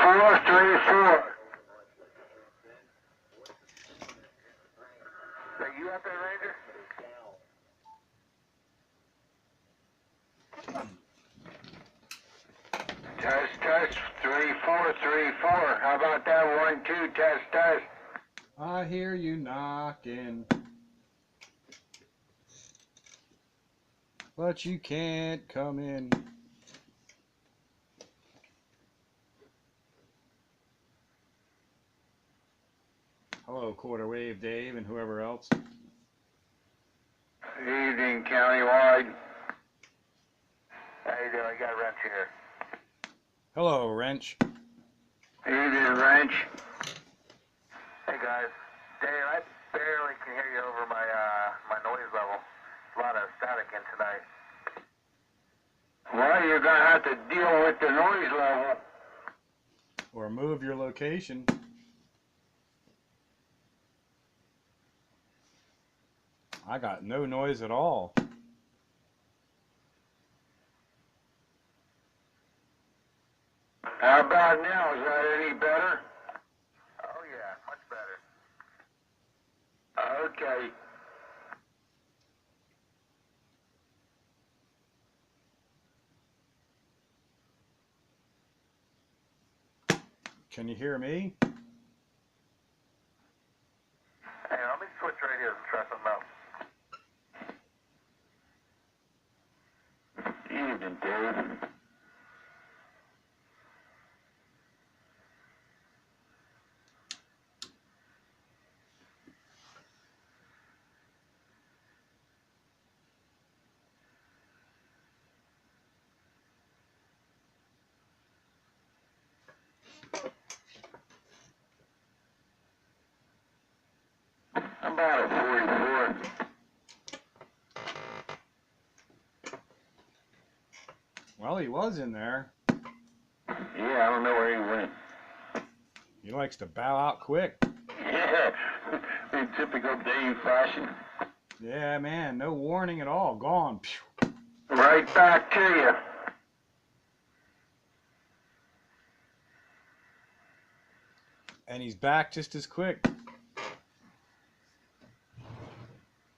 434. Are you out there, Ranger? Test, 3434. How about that? 1, 2, test. I hear you knocking, but you can't come in. Hello, Quarter Wave Dave and whoever else. Evening, countywide. How you doing? I got Wrench here. Hello, Wrench. Evening, Wrench. Hey guys, Dave, I barely can hear you over my noise level. A lot of static in tonight. Well, you're gonna have to deal with the noise level. Or move your location. I got no noise at all. How about now? Is that any better? Oh yeah, much better. Okay. Can you hear me? Hey, let me switch radios and try something else. Evening, Dave. About a 44. Well, he was in there. Yeah, I don't know where he went. He likes to bow out quick. Yeah, in typical Dave fashion. Yeah, man, no warning at all. Gone. Pew. Right back to you. And he's back just as quick.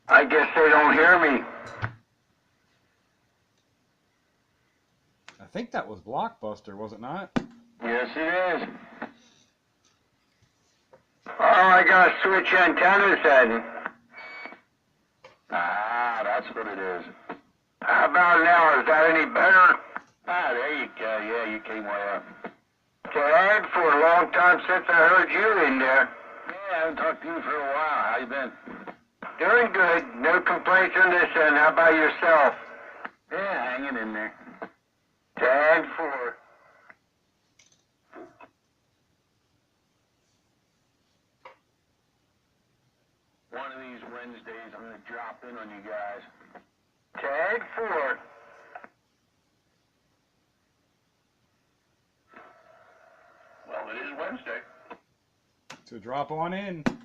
I guess they don't hear me. I think that was Blockbuster, was it not? Yes, it is. Oh, I gotta switch antennas then. Ah, that's what it is. How about now? Is that any better? Ah, there you go. Yeah, you came way up. Ted, for a long time since I heard you in there. Yeah, I haven't talked to you for a while. How you been? Doing good. No complaints on this end. How about yourself? Yeah, hanging in there. Tag 4. One of these Wednesdays, I'm going to drop in on you guys. Tag 4. Well, it is Wednesday. So drop on in. Classic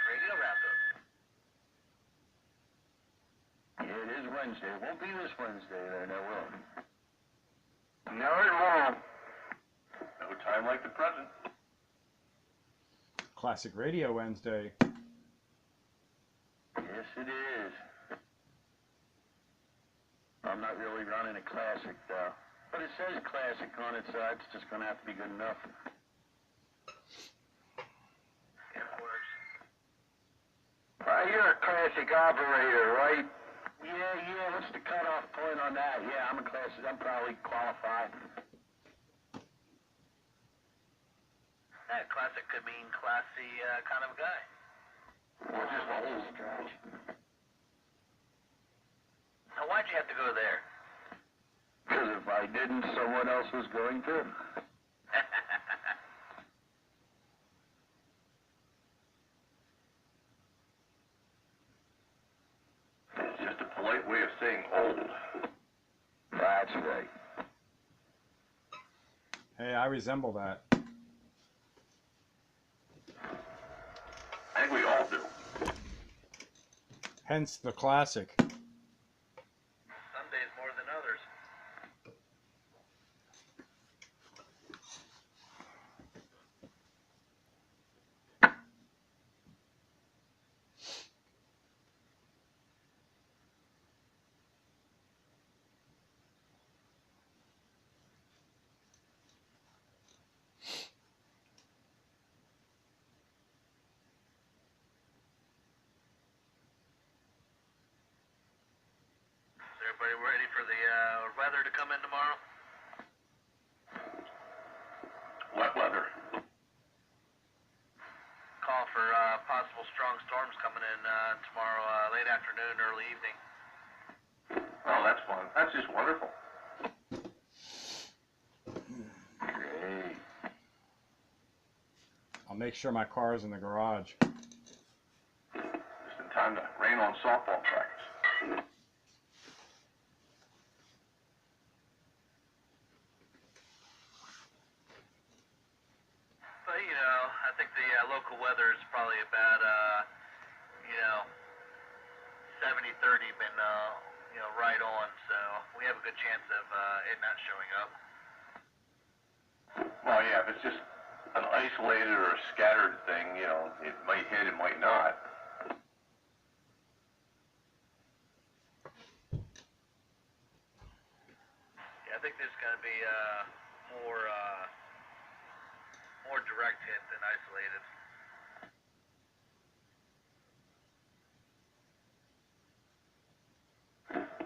Radio Roundup. Yeah, it is Wednesday. It won't be this Wednesday, though, no will. No, it won't. No time like the present. Classic Radio Wednesday. Yes, it is. I'm not really running a classic, though. But it says classic on it, so it's just going to have to be good enough. It works. You're a classic operator, right? Yeah. What's the cutoff point on that? Yeah, I'm a classic. I'm probably qualified. Yeah, classic could mean classy kind of guy. Well, just a little stretch. Now, why'd you have to go there? Because if I didn't, someone else was going to. It's just a polite way of saying old. That's right. Hey, I resemble that. I think we all do. Hence the classic. Some days more than others. for the weather to come in tomorrow? What weather? Call for possible strong storms coming in tomorrow, late afternoon, early evening. Oh, that's fun. That's just wonderful. Great. I'll make sure my car's in the garage. Just in time to rain on softball practice. But, you know, I think the local weather is probably about, 70-30 been, right on, so we have a good chance of it not showing up. Well, yeah, if it's just an isolated or a scattered thing, you know, it might hit, it might not. Yeah, I think there's going to be more direct hit than isolated.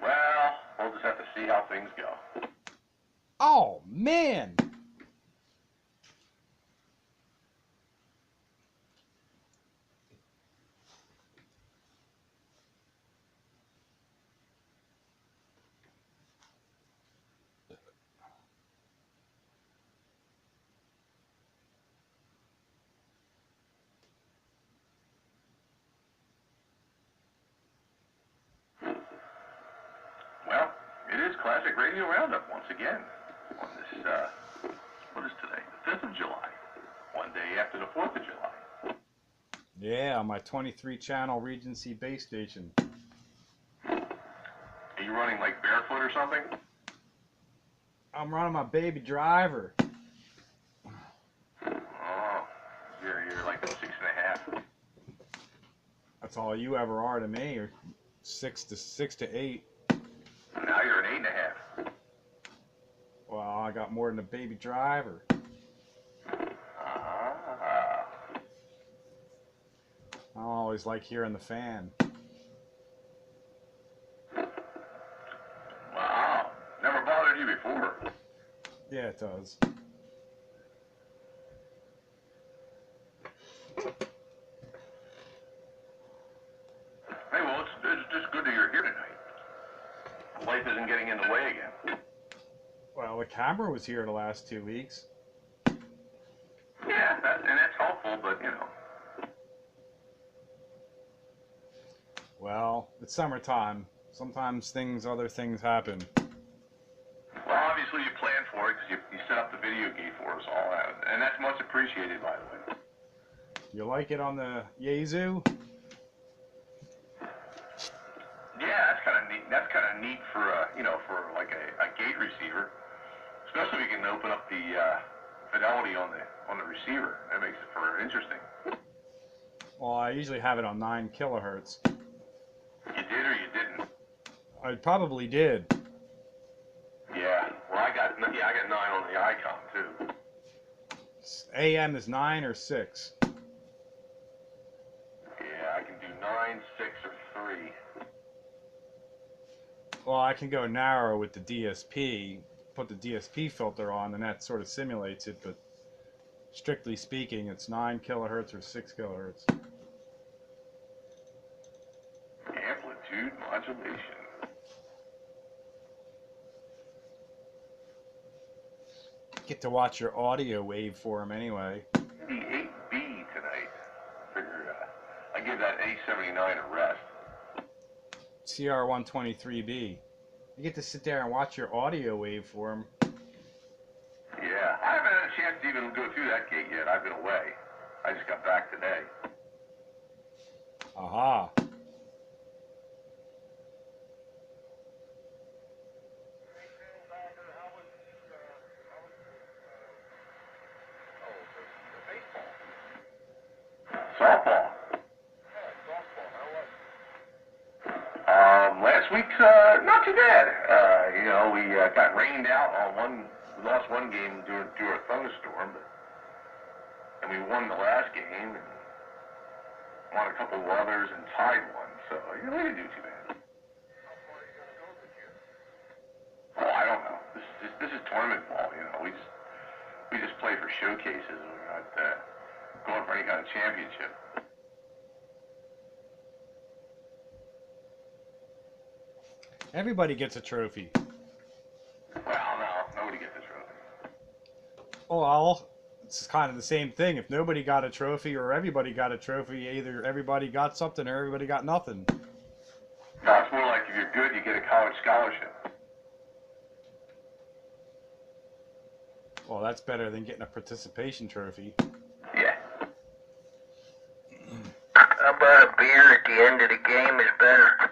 Well, we'll just have to see how things go. Oh, man! Well, it is Classic Radio Roundup once again on this, what is today? The 5th of July. One day after the 4th of July. Yeah, on my 23-channel Regency base station. Are you running like barefoot or something? I'm running my baby driver. Oh, you're like 6.5. That's all you ever are to me, or 6 to 8. Now you're an 8.5. Well, I got more than a baby driver. Ah. I always like hearing the fan. Wow. Never bothered you before. Yeah, it does. Hey, well, it's just good that you're here tonight. Life isn't getting in the way again. Well, the camera was here the last 2 weeks. Yeah, and that's helpful, but, you know. Well, it's summertime. Sometimes other things happen. Well, obviously you planned for it because you set up the video gate for us all, and that's much appreciated, by the way. You like it on the Yazoo? Yeah, that's kind of neat. That's kind of neat for for like a gate receiver, especially if you can open up the fidelity on the receiver. That makes it for interesting. Well, I usually have it on 9 kilohertz. You did or you didn't? I probably did. Yeah. Well, I got 9 on the icon too. AM is 9 or 6. Yeah, I can do 9, 6, or 3. Well, I can go narrow with the DSP, put the DSP filter on, and that sort of simulates it, but strictly speaking, it's 9 kilohertz or 6 kilohertz. Amplitude modulation. Get to watch your audio waveform anyway. The 8B tonight. Figure I give that A79 a rest. CR123B. You get to sit there and watch your audio waveform. Yeah, I haven't had a chance to even go through that gate yet. I've been away. I just got back today. Aha. Softball. Last week's not too bad. We got rained out on we lost one game due to a thunderstorm, and we won the last game, and won a couple of others, and tied one. So we didn't do too bad. this is tournament ball. You know, we just play for showcases. We're not going for any kind of championship. Everybody gets a trophy. Well, no, nobody gets a trophy. Well, it's kind of the same thing. If nobody got a trophy or everybody got a trophy, either everybody got something or everybody got nothing. No, it's more like if you're good, you get a college scholarship. Well, that's better than getting a participation trophy. Yeah. How about a beer at the end of the game is better?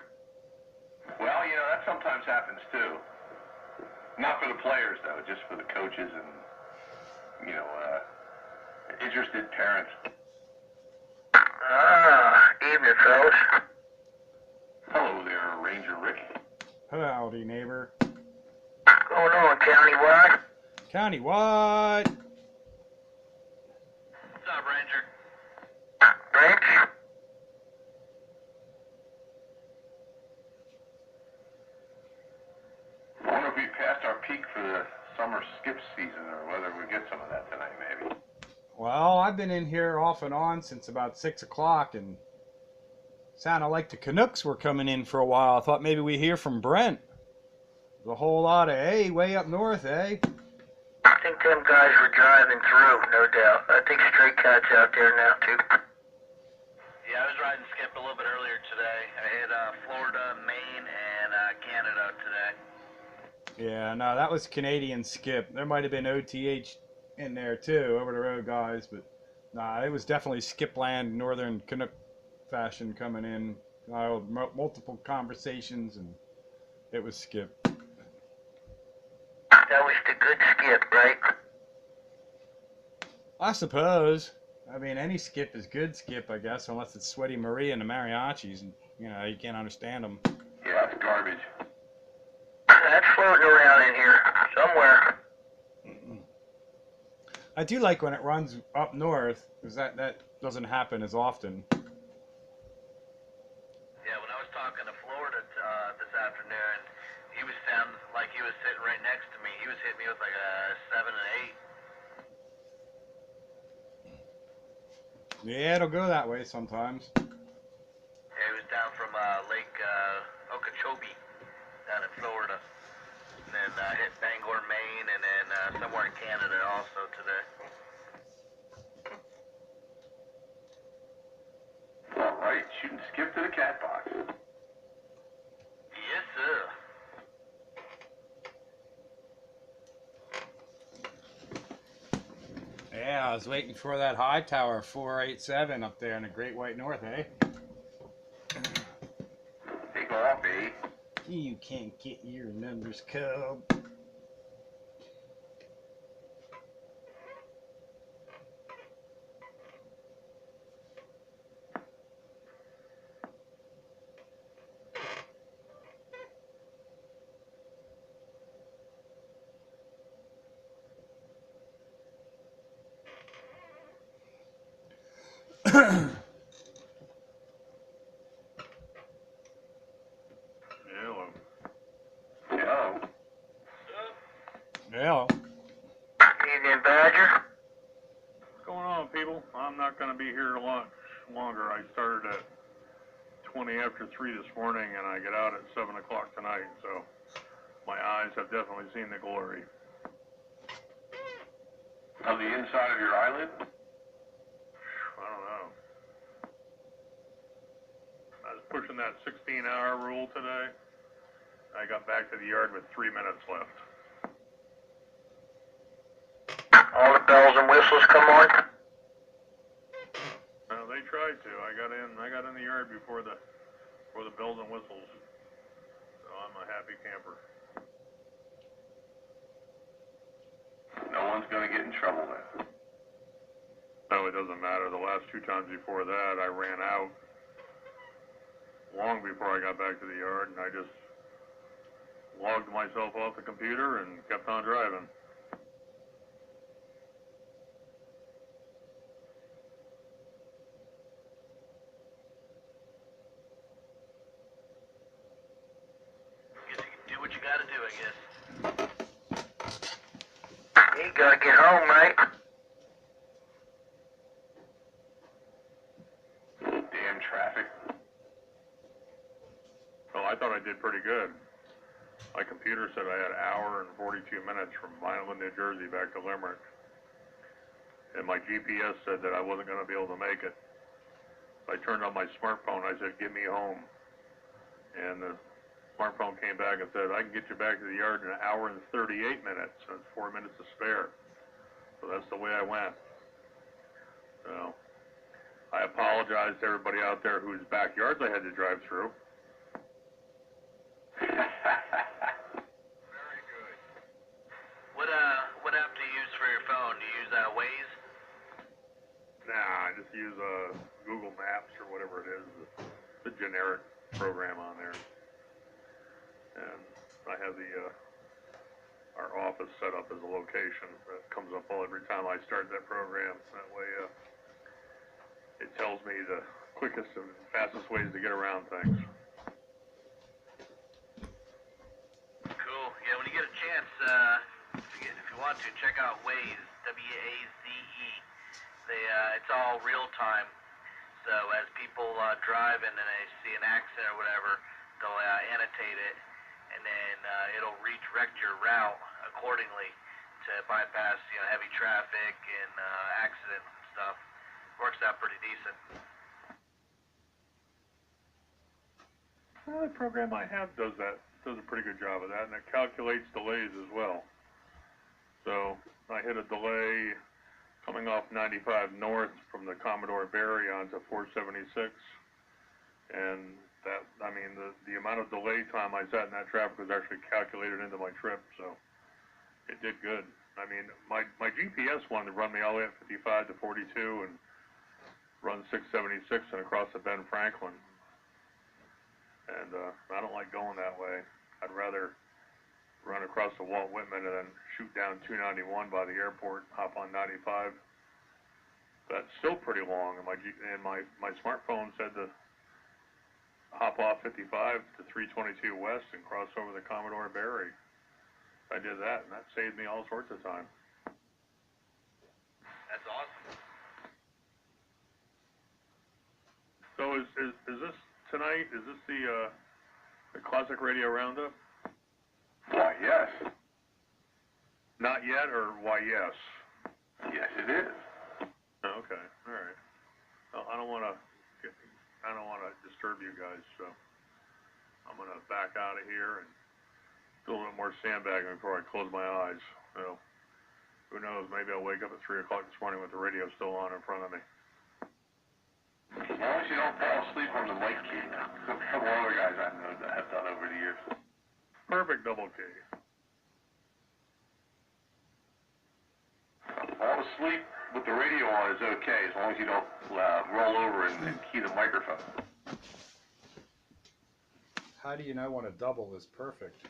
Well, you know, that sometimes happens too. Not for the players, though, just for the coaches and, you know, interested parents. Evening, fellas. Hello there, Ranger Rick. Howdy, neighbor. Going on, countywide? Countywide. What's up, Ranger? Ranch? I wonder if we passed our peak for the summer skip season or whether we get some of that tonight, maybe. Well, I've been in here off and on since about 6 o'clock, and sounded like the Canucks were coming in for a while. I thought maybe we hear from Brent. There's a whole lot of, hey, way up north, eh? I think them guys were driving through, no doubt. I think Stray Cat's out there now, too. Yeah, I was riding skip a little bit earlier today. I hit Florida, Maine, and Canada today. Yeah, no, that was Canadian skip. There might have been OTH in there too, over the road guys, but nah, it was definitely skipland, northern Canuck fashion coming in. Multiple conversations, and it was skip. That was the good skip, right? I suppose. I mean, any skip is good skip, I guess, unless it's Sweaty Maria and the mariachis, and you know you can't understand them. Yeah, it's garbage. That's floating around in here somewhere. I do like when it runs up north, because that doesn't happen as often. Yeah, when I was talking to Florida this afternoon, he was sounding like he was sitting right next to me. He was hitting me with like a 7 and 8. Yeah, it'll go that way sometimes. Yeah, he was down from Lake Okeechobee down in Florida. And then hit Bangor, Maine, and then somewhere in Canada also today. All right, shooting skip to the cat box. Yes, sir. Yeah, I was waiting for that high tower 487 up there in the Great White North, eh? Take off, eh? You can't get your numbers, cub. Hello. Hello. Yeah. Evening, Badger. What's going on, people? I'm not going to be here much longer. I started at 20 after 3 this morning, and I get out at 7 o'clock tonight, so my eyes have definitely seen the glory. On the inside of your eyelid? I don't know. I was pushing that 16-hour rule today. I got back to the yard with 3 minutes left. All the bells and whistles come on? Well, they tried to. I got in the yard before the bells and whistles. So I'm a happy camper. No one's going to get in trouble then. No, it doesn't matter. The last 2 times before that, I ran out long before I got back to the yard, and I just logged myself off the computer and kept on driving. Guess you can do what you gotta do, I guess. You gotta get home, right? Damn traffic. Well, I thought I did pretty good. My computer said I had an hour and 42 minutes from Vineland, New Jersey back to Limerick. And my GPS said that I wasn't going to be able to make it. So I turned on my smartphone. I said, get me home. And the smartphone came back and said, I can get you back to the yard in an hour and 38 minutes. And it's 4 minutes to spare. So that's the way I went. So I apologize to everybody out there whose backyards I had to drive through. Very good. What app do you use for your phone? Do you use Waze? Nah, I just use Google Maps or whatever it is, the generic program on there. And I have our office set up as a location that comes up every time I start that program. That way, it tells me the quickest and fastest ways to get around things. Cool. Yeah, when you get a chance, if you want to, check out Waze, W-A-Z-E. It's all real time. So as people drive and then they see an accident or whatever, they'll annotate it, and then it'll redirect your route accordingly to bypass heavy traffic and accidents and stuff. Works out pretty decent. Well, the program I have does a pretty good job of that, and it calculates delays as well. So I hit a delay coming off 95 north from the Commodore Barry onto 476, and that, I mean, the amount of delay time I sat in that traffic was actually calculated into my trip, so it did good. I mean, my GPS wanted to run me all the way up 55 to 42 and run 676 and across the Ben Franklin, and I don't like going that way. I'd rather run across the Walt Whitman and then shoot down 291 by the airport, hop on 95. That's still pretty long, and my smartphone said to hop off 55 to 322 west and cross over the Commodore Barry. I did that, and that saved me all sorts of time. That's awesome. So is this tonight? Is this the Classic Radio Roundup? Why, yes. Not yet, or why yes? Yes, it is. Oh, okay, all right. Well, I don't want to disturb you guys, so I'm gonna back out of here and do a little bit more sandbagging before I close my eyes. So who knows? Maybe I'll wake up at 3 o'clock this morning with the radio still on in front of me. As long as you don't fall asleep on the mic key. A couple other guys I know that have done over the years. Perfect double key. Fall asleep with the radio on is okay, as long as you don't roll over and key the microphone. How do you know when a double is perfect?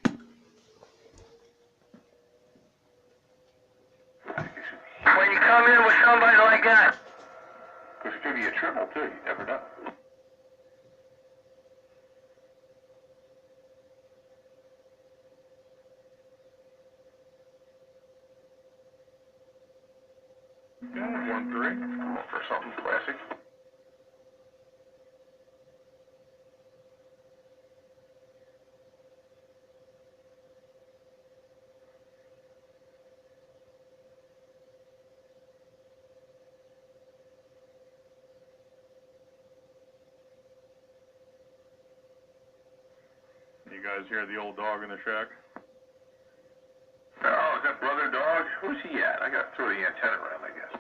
When you come in with somebody like that. Because it could be a triple, too. You never know. Yeah, 1-3. For something classic. You guys hear the old dog in the shack? Oh, is that Brother Dog? Who's he at? I got to throw the antenna around, I guess.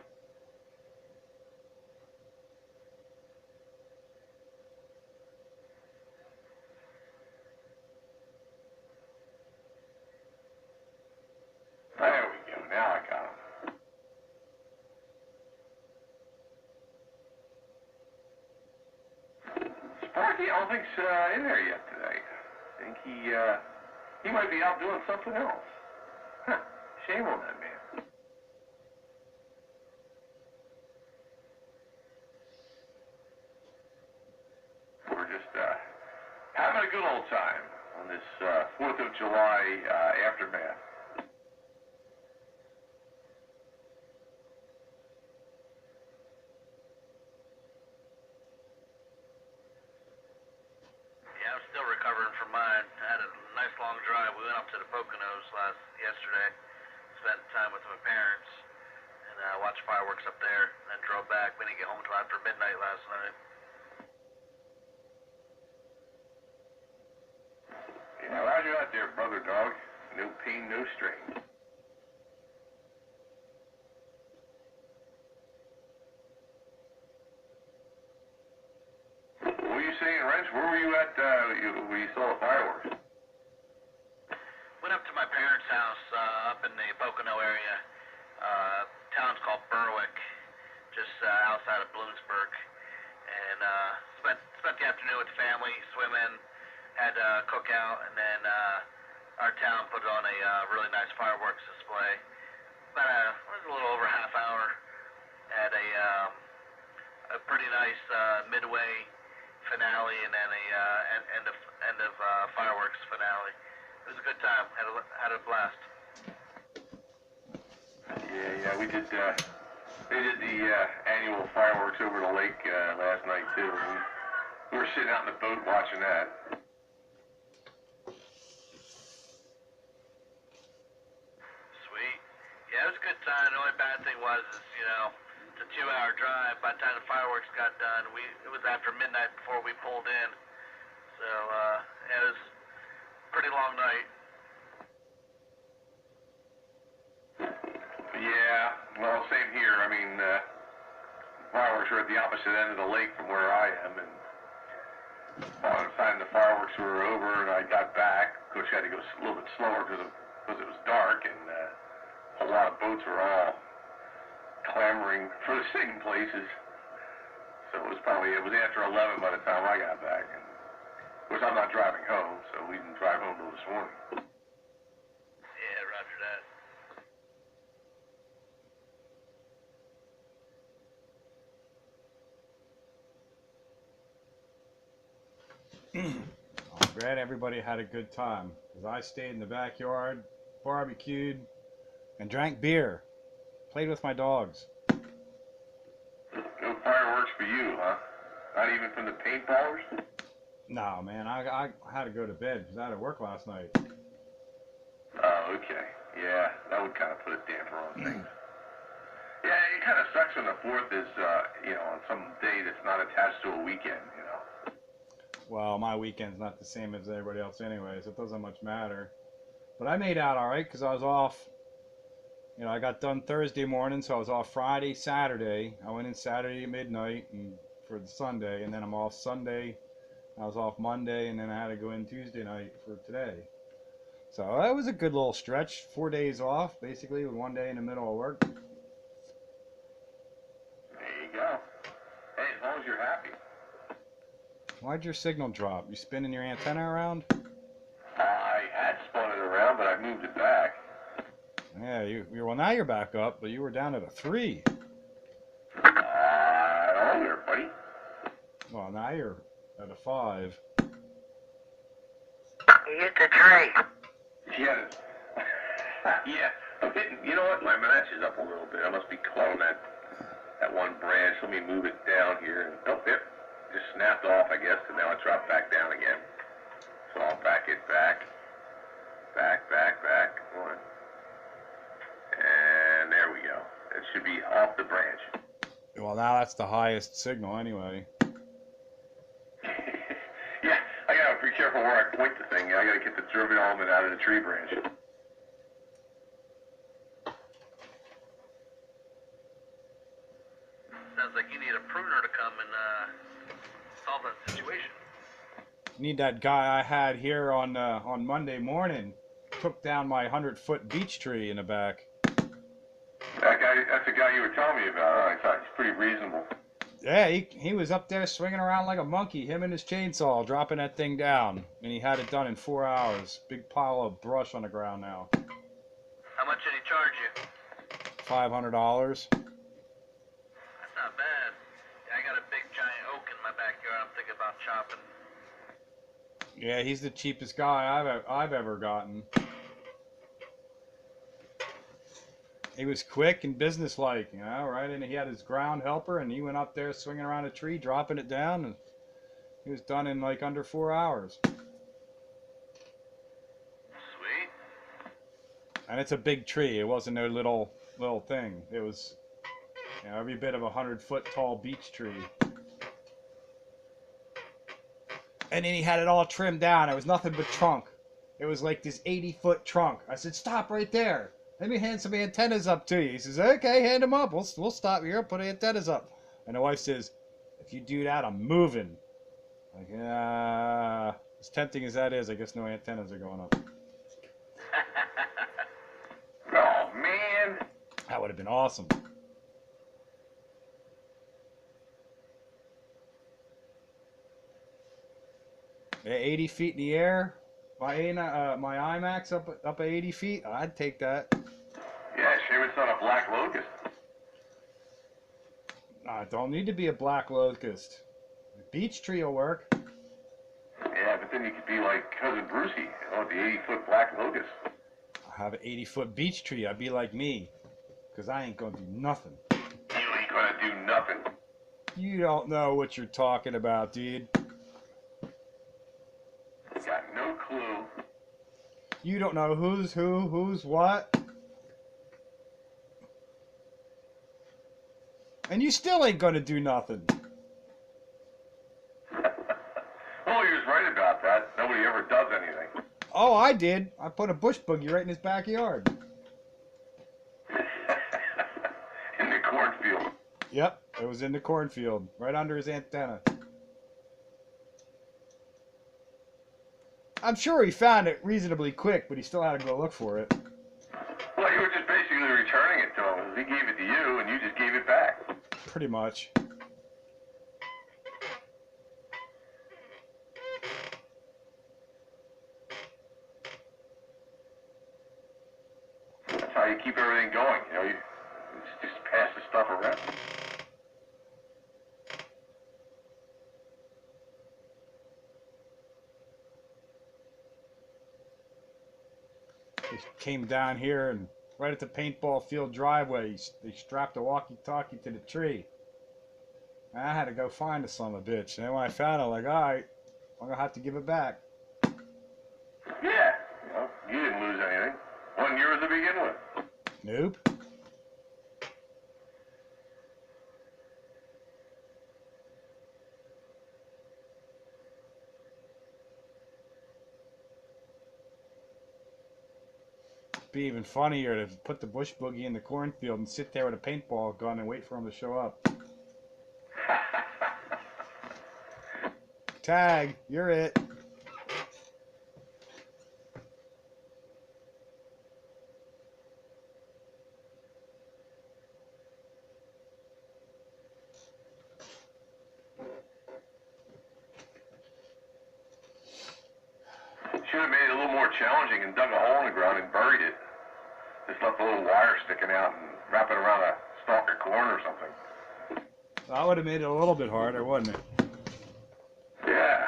There we go. Now I got him. Sparky, I don't think's in there yet today. I think he might be out doing something else. Huh. Shame on that man. We're just having a good old time on this 4th of July aftermath. fireworks up there, and then drove back. We didn't get home until after midnight last night. Yeah, roger out there, brother dog. No pain, no strain. What were you saying, Wrench? Where were you at when you saw the fireworks? Went up to my parents' house up in the Pocono area. Town's called Berwick, just outside of Bloomsburg, and spent the afternoon with the family, swimming, had a cookout, and then our town put on a really nice fireworks display. It was a little over a half hour. Had a pretty nice midway finale, and then a end of fireworks finale. It was a good time. Had a blast. Yeah, we did. They did the annual fireworks over the lake last night too. We were sitting out in the boat watching that. Sweet. Yeah, it was a good time. The only bad thing was, it's a 2-hour drive. By the time the fireworks got done, it was after midnight before we pulled in. So it was a pretty long night. Yeah, well, same here. I mean, fireworks were at the opposite end of the lake from where I am, and by the time the fireworks were over and I got back, of course, you had to go a little bit slower because it was dark, and a lot of boats were all clamoring for the same places. So it was after 11 by the time I got back, and of course I'm not driving home, so we didn't drive home till this morning. Yeah, roger that. I'm glad everybody had a good time, because I stayed in the backyard, barbecued, and drank beer. Played with my dogs. No fireworks for you, huh? Not even from the paintballers? No, man, I had to go to bed because I had to work last night. Oh, okay. Yeah, that would kind of put a damper on things. Yeah, it kind of sucks when the 4th is, on some day that's not attached to a weekend, Well, my weekend's not the same as everybody else anyways. It doesn't much matter. But I made out all right because I was off. I got done Thursday morning, so I was off Friday, Saturday. I went in Saturday at midnight and for the Sunday, and then I'm off Sunday. I was off Monday, and then I had to go in Tuesday night for today. So that was a good little stretch. 4 days off, basically, with 1 day in the middle of work. There you go. Hey, as long as you're happy. Why'd your signal drop? You spinning your antenna around? I had spun it around, but I moved it back. Yeah, well, now you're back up, but you were down at a 3. Hello there, buddy. Well, now you're at a 5. You hit the tree. Yeah. Yeah. I'm hitting, you know what? My match is up a little bit. I must be clawing that one branch. Let me move it down here. And, yep. Just snapped off, I guess, and now it dropped back down again. So I'll back it back. Back. One. And there we go. It should be off the branch. Well, now that's the highest signal anyway. Yeah, I gotta be careful where I point the thing. I gotta get the German element out of the tree branch. Sounds like you need a pruner to come and solve that situation. Need that guy I had here on Monday morning. Took down my 100-foot beech tree in the back. That guy, that's the guy you were telling me about. I thought he's pretty reasonable. Yeah, he was up there swinging around like a monkey, him and his chainsaw, dropping that thing down. And he had it done in 4 hours. Big pile of brush on the ground now. How much did he charge you? $500. That's not bad. Yeah, I got a big giant oak in my backyard. I'm thinking about chopping. Yeah, he's the cheapest guy I've ever gotten. He was quick and businesslike, right? And he had his ground helper, and he went up there swinging around a tree, dropping it down, and he was done in like under 4 hours. Sweet. And it's a big tree. It wasn't no little thing. It was You know, every bit of 100-foot tall beech tree. And then he had it all trimmed down. It was nothing but trunk. It was like this 80-foot trunk. I said, stop right there. Let me hand some antennas up to you. He says, okay, hand them up. We'll stop here and put antennas up. And the wife says, if you do that, I'm moving. Like, as tempting as that is, I guess no antennas are going up. Oh, man. That would have been awesome. Yeah, 80 feet in the air. My IMAX up at 80 feet. I'd take that. Yeah, shame it's not a black locust. It don't need to be a black locust. A beech tree will work. Yeah, but then you could be like Cousin Brucey, you know, with the 80-foot black locust. I have an 80-foot beech tree. I'd be like me. Because I ain't going to do nothing. You ain't gonna do nothing. You don't know what you're talking about, dude. Got no clue. You don't know who's who, who's what. And you still ain't going to do nothing. Well, he was right about that. Nobody ever does anything. Oh, I did. I put a bush boogie right in his backyard. In the cornfield. Yep, it was in the cornfield, right under his antenna. I'm sure he found it reasonably quick, but he still had to go look for it. Well, you were just basically returning it to him. He gave it to you, and you just gave it back. Pretty much. That's how you keep everything going. You know, you just pass the stuff around. They came down here and right at the paintball field driveway, they strapped a walkie-talkie to the tree. And I had to go find the son of a bitch. And then when I found it, I'm like, all right, I'm going to have to give it back. Yeah, you know, you didn't lose anything. Wasn't yours to begin with. Nope. Be even funnier to put the bush boogie in the cornfield and sit there with a paintball gun and wait for him to show up. Tag, you're it. Should have made it a little more challenging and dug a hole in the ground and buried it. Just left a little wire sticking out and wrap it around a stalk of corn or something. That would have made it a little bit harder, wouldn't it? Yeah.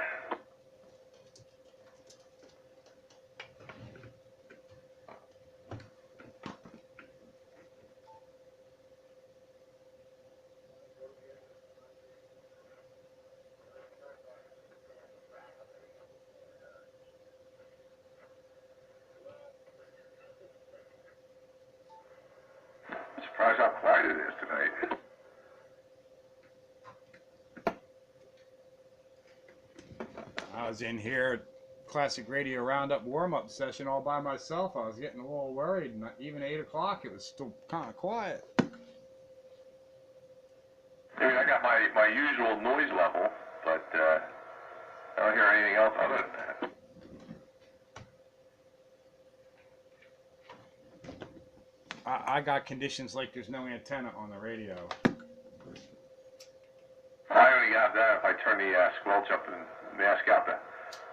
I'm surprised how quiet it is tonight. I was in here, Classic Radio Roundup warm-up session all by myself. I was getting a little worried, and even 8 o'clock, it was still kind of quiet. I mean, I got my usual noise level, but I don't hear anything else other than that. I got conditions like there's no antenna on the radio. I only got that if I turn the squelch up and mask out the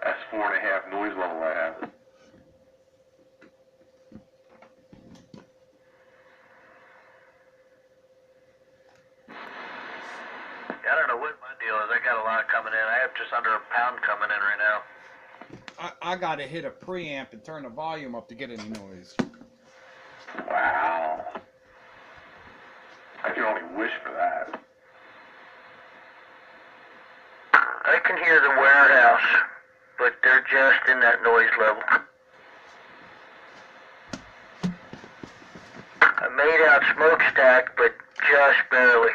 S4.5 noise level I have. I don't know what my deal is. I got a lot coming in. I have just under a pound coming in right now. I got to hit a preamp and turn the volume up to get any noise. Wow. I can only wish for that. I can hear the warehouse, but they're just in that noise level. I made out smokestack, but just barely.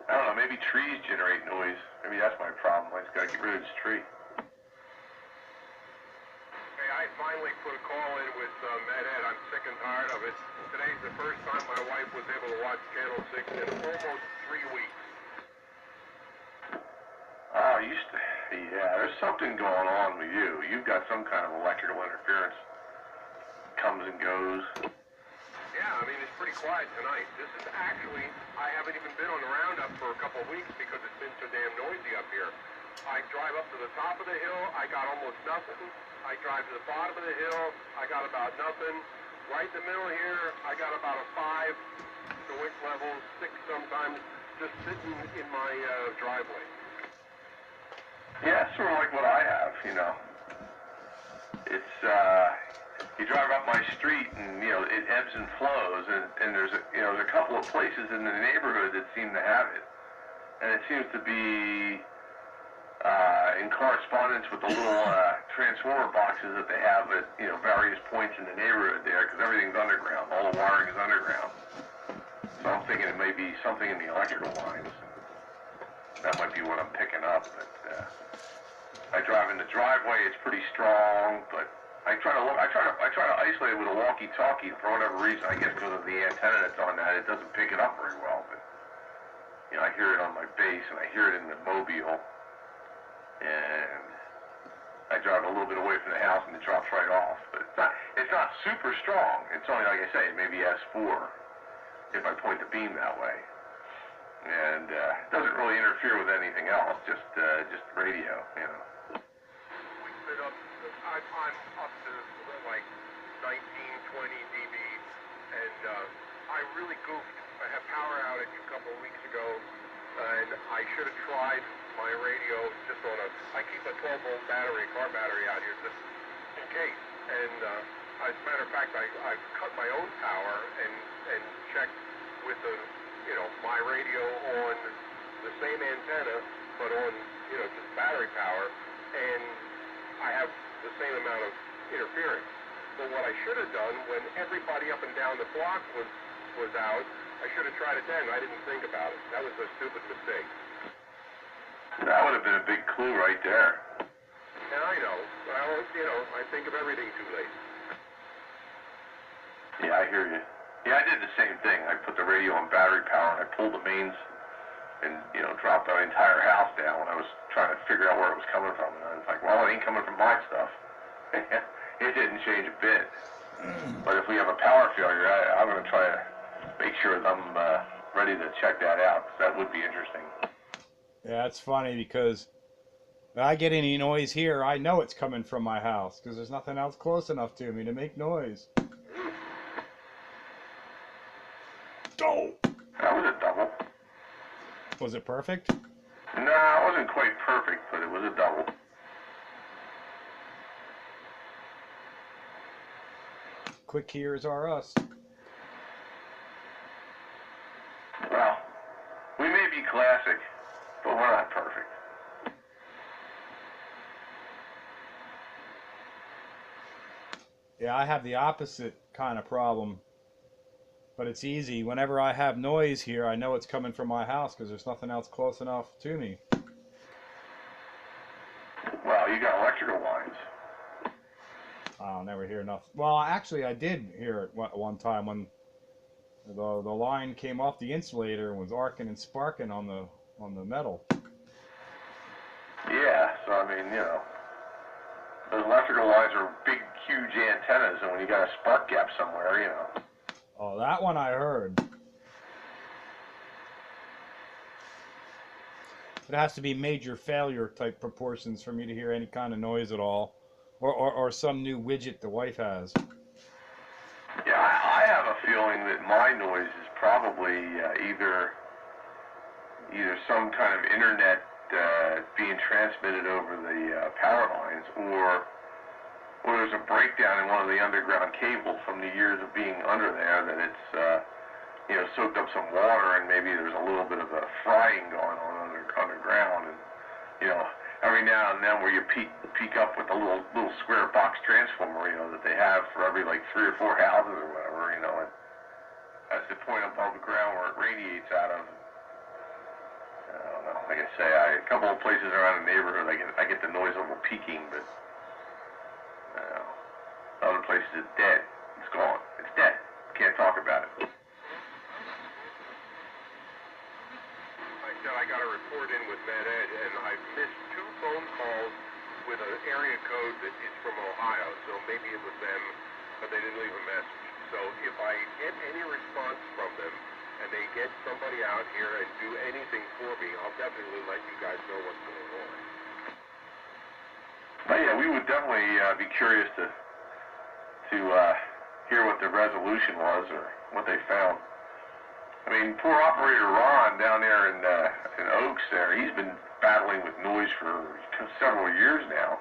I don't know, maybe trees generate noise. Maybe that's my problem. I just gotta get rid of this tree. Hey, I finally put a call in with MedEd. I'm sick and tired of it. Today's the first time my wife was able to watch Channel 6 in almost 3 weeks. Oh, yeah, there's something going on with you. You've got some kind of electrical interference. Comes and goes. Yeah, I mean, it's pretty quiet tonight. This is actually, I haven't even been on the roundup for a couple of weeks because it's been so damn noisy up here. I drive up to the top of the hill, I got almost nothing. I drive to the bottom of the hill, I got about nothing. Right in the middle here, I got about a 5, noise level 6 sometimes, just sitting in my driveway. Yeah, it's sort of like what I have, you know. It's, you drive up my street and, you know, it ebbs and flows, and there's a couple of places in the neighborhood that seem to have it. And it seems to be in correspondence with the little transformer boxes that they have at, you know, various points in the neighborhood there, because everything's underground. All the wiring is underground. So I'm thinking it may be something in the electrical lines. That might be what I'm picking up, but I drive in the driveway, it's pretty strong, but I try to isolate it with a walkie-talkie, and for whatever reason, I guess because of the antenna that's on that, it doesn't pick it up very well, but, you know, I hear it on my base, and I hear it in the mobile, and I drive a little bit away from the house, and it drops right off, but it's not super strong. It's only, like I say, maybe S4, if I point the beam that way. And it doesn't really interfere with anything else, just radio, you know. We've been up, I'm up to like 19, 20 dB, and I really goofed. I had power outage a couple of weeks ago, and I should have tried my radio just on I keep a 12-volt battery, car battery out here just in case. And as a matter of fact, I've cut my own power and checked with my radio on the same antenna, but on, just battery power, and I have the same amount of interference. But what I should have done when everybody up and down the block was out, I should have tried it then. I didn't think about it. That was a stupid mistake. That would have been a big clue right there. And I know. Well, I think of everything too late. Yeah, I hear you. Yeah, I did the same thing. I put the radio on battery power, and I pulled the mains and, dropped the entire house down when I was trying to figure out where it was coming from. And I was like, well, it ain't coming from my stuff. It didn't change a bit. But if we have a power failure, I'm going to try to make sure that I'm ready to check that out, because that would be interesting. Yeah, it's funny because if I get any noise here, I know it's coming from my house because there's nothing else close enough to me to make noise. Go! That was a double. Was it perfect? No, it wasn't quite perfect, but it was a double. Quick hears are us. Well, we may be classic, but we're not perfect. Yeah, I have the opposite kind of problem. But it's easy. Whenever I have noise here, I know it's coming from my house because there's nothing else close enough to me. Well, you got electrical lines. I'll never hear nothing. Well, actually, I did hear it one time when the line came off the insulator and was arcing and sparking on the metal. Yeah, so I mean, those electrical lines are big, huge antennas, and when you got a spark gap somewhere, Oh, that one I heard. It has to be major failure type proportions for me to hear any kind of noise at all. Or some new widget the wife has. Yeah, I have a feeling that my noise is probably either some kind of internet being transmitted over the power lines, or there's a breakdown in one of the underground cables from the years of being under there, that it's soaked up some water, and maybe there's a little bit of a frying going on underground, and every now and then where you peek up with a little square box transformer, you know, that they have for every like 3 or 4 houses or whatever, you know, and that's the point above the ground where it radiates out of. I don't know. Like I say, a couple of places around the neighborhood, I get the noise level peaking, but other places it's dead. It's gone. It's dead. Can't talk about it. I got a report in with Med Ed, and I've missed 2 phone calls with an area code that is from Ohio, so maybe it was them, but they didn't leave a message. So if I get any response from them, and they get somebody out here and do anything for me, I'll definitely let you guys know what's going on. But yeah, we would definitely be curious to hear what the resolution was or what they found. I mean, poor operator Ron down there in Oaks there, he's been battling with noise for several years now.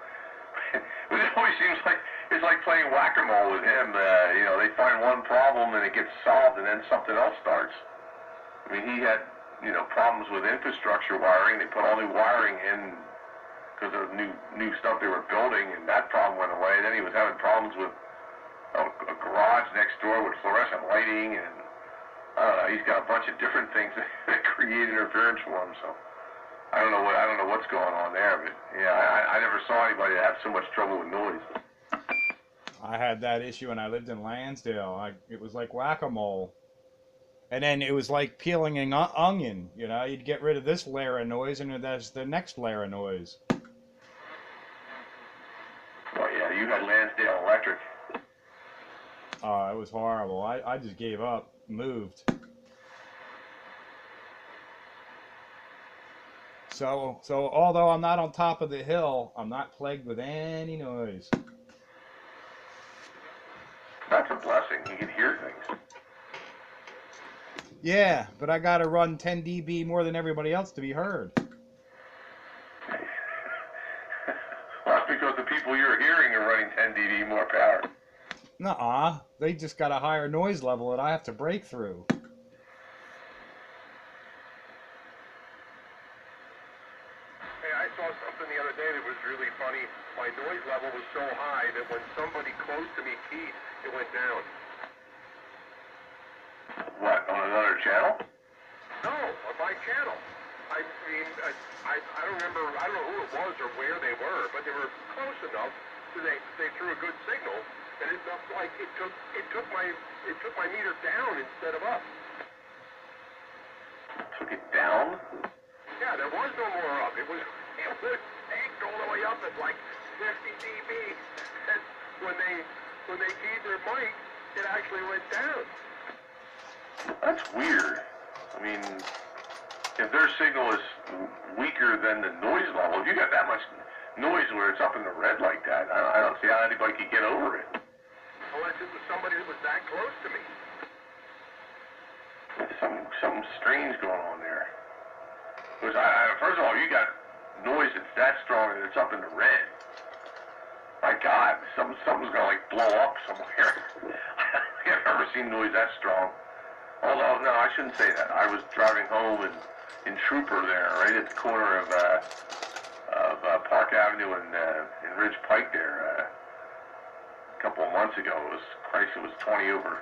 But it always seems like it's like playing whack-a-mole with him. You know, they find one problem and it gets solved and then something else starts. I mean, he had, you know, problems with infrastructure wiring. They put all new wiring in because of new stuff they were building, and that problem went away. Then he was having problems with a garage next door with fluorescent lighting, and he's got a bunch of different things that create interference for him. So I don't know what's going on there, but yeah, I never saw anybody that had so much trouble with noise. I had that issue when I lived in Lansdale. It was like whack-a-mole. And then it was like peeling an onion. You know, you'd get rid of this layer of noise, and then there's the next layer of noise. Oh yeah, you had Lansdale Electric. It was horrible. I just gave up, moved. So although I'm not on top of the hill, I'm not plagued with any noise. That's a blessing. You can hear things. Yeah, but I gotta run 10 dB more than everybody else to be heard. Well, that's because the people you're hearing are running 10 dB more power. Nuh-uh. They just got a higher noise level that I have to break through. Hey, I saw something the other day that was really funny. My noise level was so high that when somebody close to me keyed, it went down. What, on another channel? No, on my channel. I mean, I don't remember, I don't know who it was or where they were, but they were close enough so they threw a good signal, and it looked like it took my meter down instead of up. Took it down? Yeah, there was no more up. It was tanked all the way up at like 50 dB. And when they keyed their mic, it actually went down. That's weird. I mean, if their signal is weaker than the noise level, if you got that much noise where it's up in the red like that, I don't see how anybody could get over it. Unless it was somebody that was that close to me. Something strange going on there. Because first of all, you got noise that's that strong and it's up in the red. My God, something's gonna like blow up somewhere. I don't think I've ever seen noise that strong. Although, no, I shouldn't say that. I was driving home in Trooper there, right at the corner of Park Avenue and Ridge Pike there, a couple of months ago. It was 20 over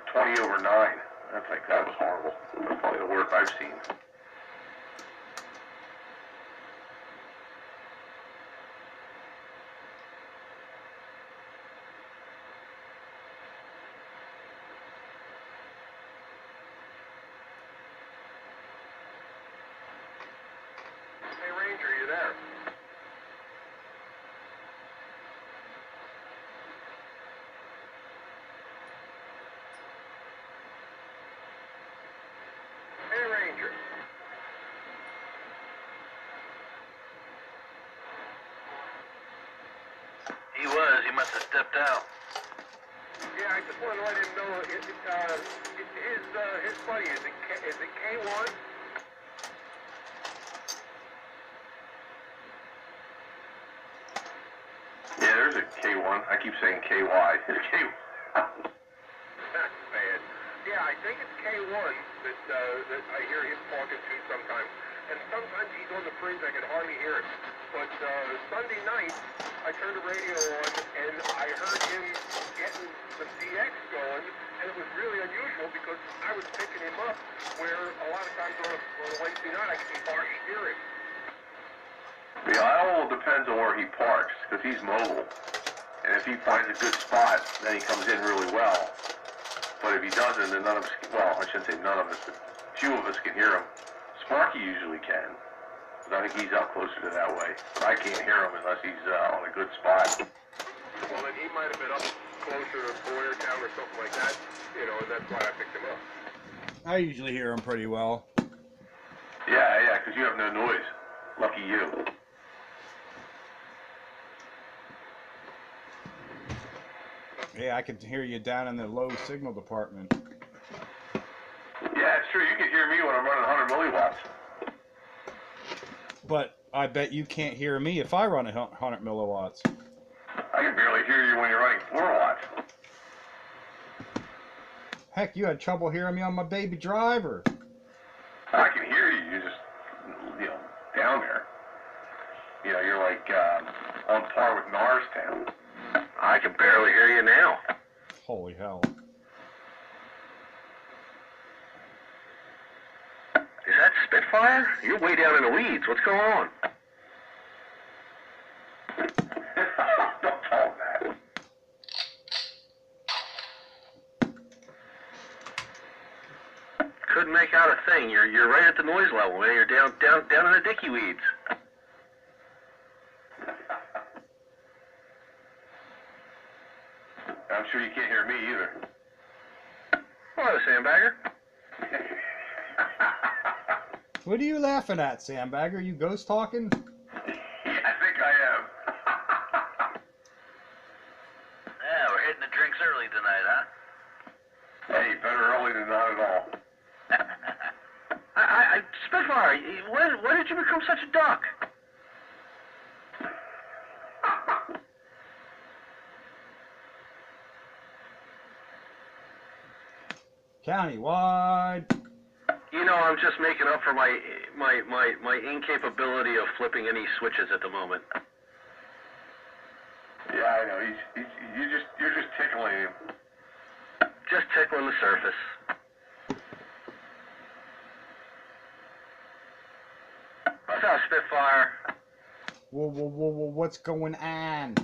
9. That was horrible. That's probably the worst I've seen. Hey, Ranger, you there? Hey, Ranger. He was. He must have stepped out. Yeah, I just wanted to let him know his buddy, is it K1? Yeah, there's a K1. I keep saying KY. It's K1. Man. Yeah, I think it's K1 that I hear him talking to sometimes. and sometimes he's on the fringe, I can hardly hear him. But Sunday night, I turned the radio on, and I heard him getting the DX going, and it was really unusual because I was picking him up where a lot of times on a Wednesday night I can hardly hear him. Yeah, it all depends on where he parks, because he's mobile. And if he finds a good spot, then he comes in really well. But if he doesn't, then none of us, well, I shouldn't say none of us, but few of us can hear him. Sparky usually can, because I think he's up closer to that way. But I can't hear him unless he's on a good spot. Well, then he might have been up closer to Boyertown or something like that, you know, and that's why I picked him up. I usually hear him pretty well. Yeah, because you have no noise. Lucky you. Yeah, I could hear you down in the low signal department. Yeah, it's true. You can hear me when I'm running 100 milliwatts. But I bet you can't hear me if I run 100 milliwatts. I can barely hear you when you're running 4 watts. Heck, you had trouble hearing me on my baby driver. I can hear you. You're just, down there. You're like on par with Norristown. I can barely hear you now. Holy hell. Is that Spitfire? You're way down in the weeds. What's going on? Don't tell him that. Couldn't make out a thing. You're right at the noise level, man. You're down in the dicky weeds. I'm sure you can't hear me either. Hello, Sandbagger. What are you laughing at, Sandbagger? You ghost talking? Yeah, I think I am. Yeah, we're hitting the drinks early tonight, huh? Hey, better early than not at all. Spitfire, when did you become such a duck? Countywide. I'm just making up for my incapability of flipping any switches at the moment. Yeah, I know. You're just tickling him. Just tickling the surface. What's up, Spitfire? Whoa, what's going on?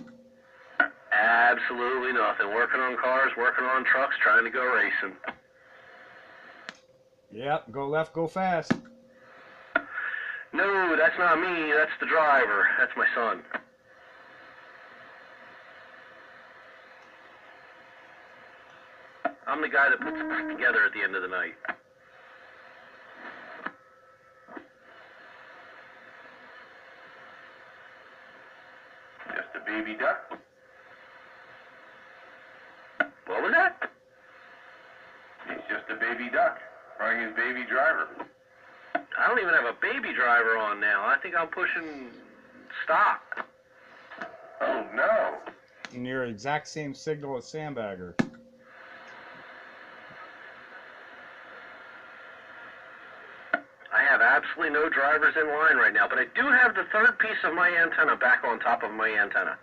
Absolutely nothing. Working on cars, working on trucks, trying to go racing. Yep, go left, go fast. No, that's not me. That's the driver. That's my son. I'm the guy that puts it back together at the end of the night. Just a baby duck. What was that? He's just a baby duck, running his baby driver. I don't even have a baby driver on now. I think I'm pushing stop. Oh, no. And you're exact same signal as Sandbagger. I have absolutely no drivers in line right now, but I do have the third piece of my antenna back on top of my antenna.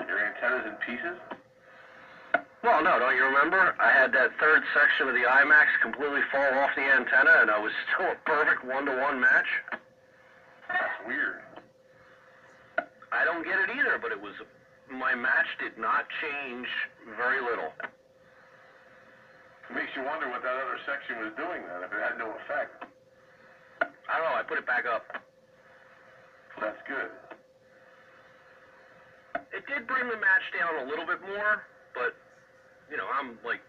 Your antenna's in pieces? Well, no, don't you remember? I had that third section of the IMAX completely fall off the antenna, and I was still a perfect one-to-one match. That's weird. I don't get it either, but my match did not change very little. It makes you wonder what that other section was doing then, if it had no effect. I don't know, I put it back up. That's good. It did bring the match down a little bit more, but, I'm like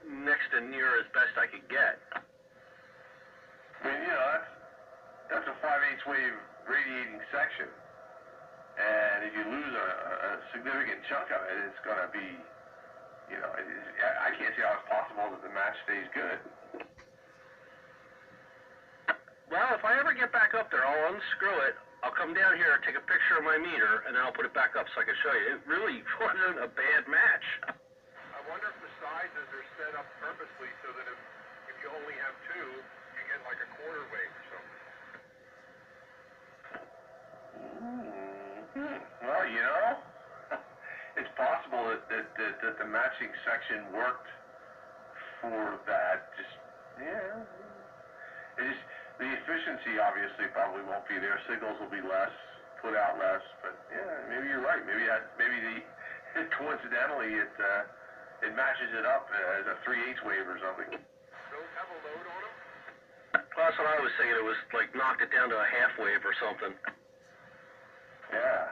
next to near as best I could get. I mean, that's a 5/8 wave radiating section. And if you lose a significant chunk of it, it's going to be, I can't see how it's possible that the match stays good. Well, if I ever get back up there, I'll unscrew it. I'll come down here, take a picture of my meter, and then I'll put it back up so I can show you. It really wasn't a bad match. I wonder if the sizes are set up purposely so that if you only have two, you get get like a quarter wave or something. Well, you know, it's possible that the matching section worked for that. Just, yeah. It is, the efficiency obviously probably won't be there. Signals will be less, put out less. But yeah, maybe you're right. Maybe coincidentally it matches it up as a 3/8 wave or something. Those have a load on them? Well, that's what I was thinking. It was like knocked it down to a half wave or something. Yeah.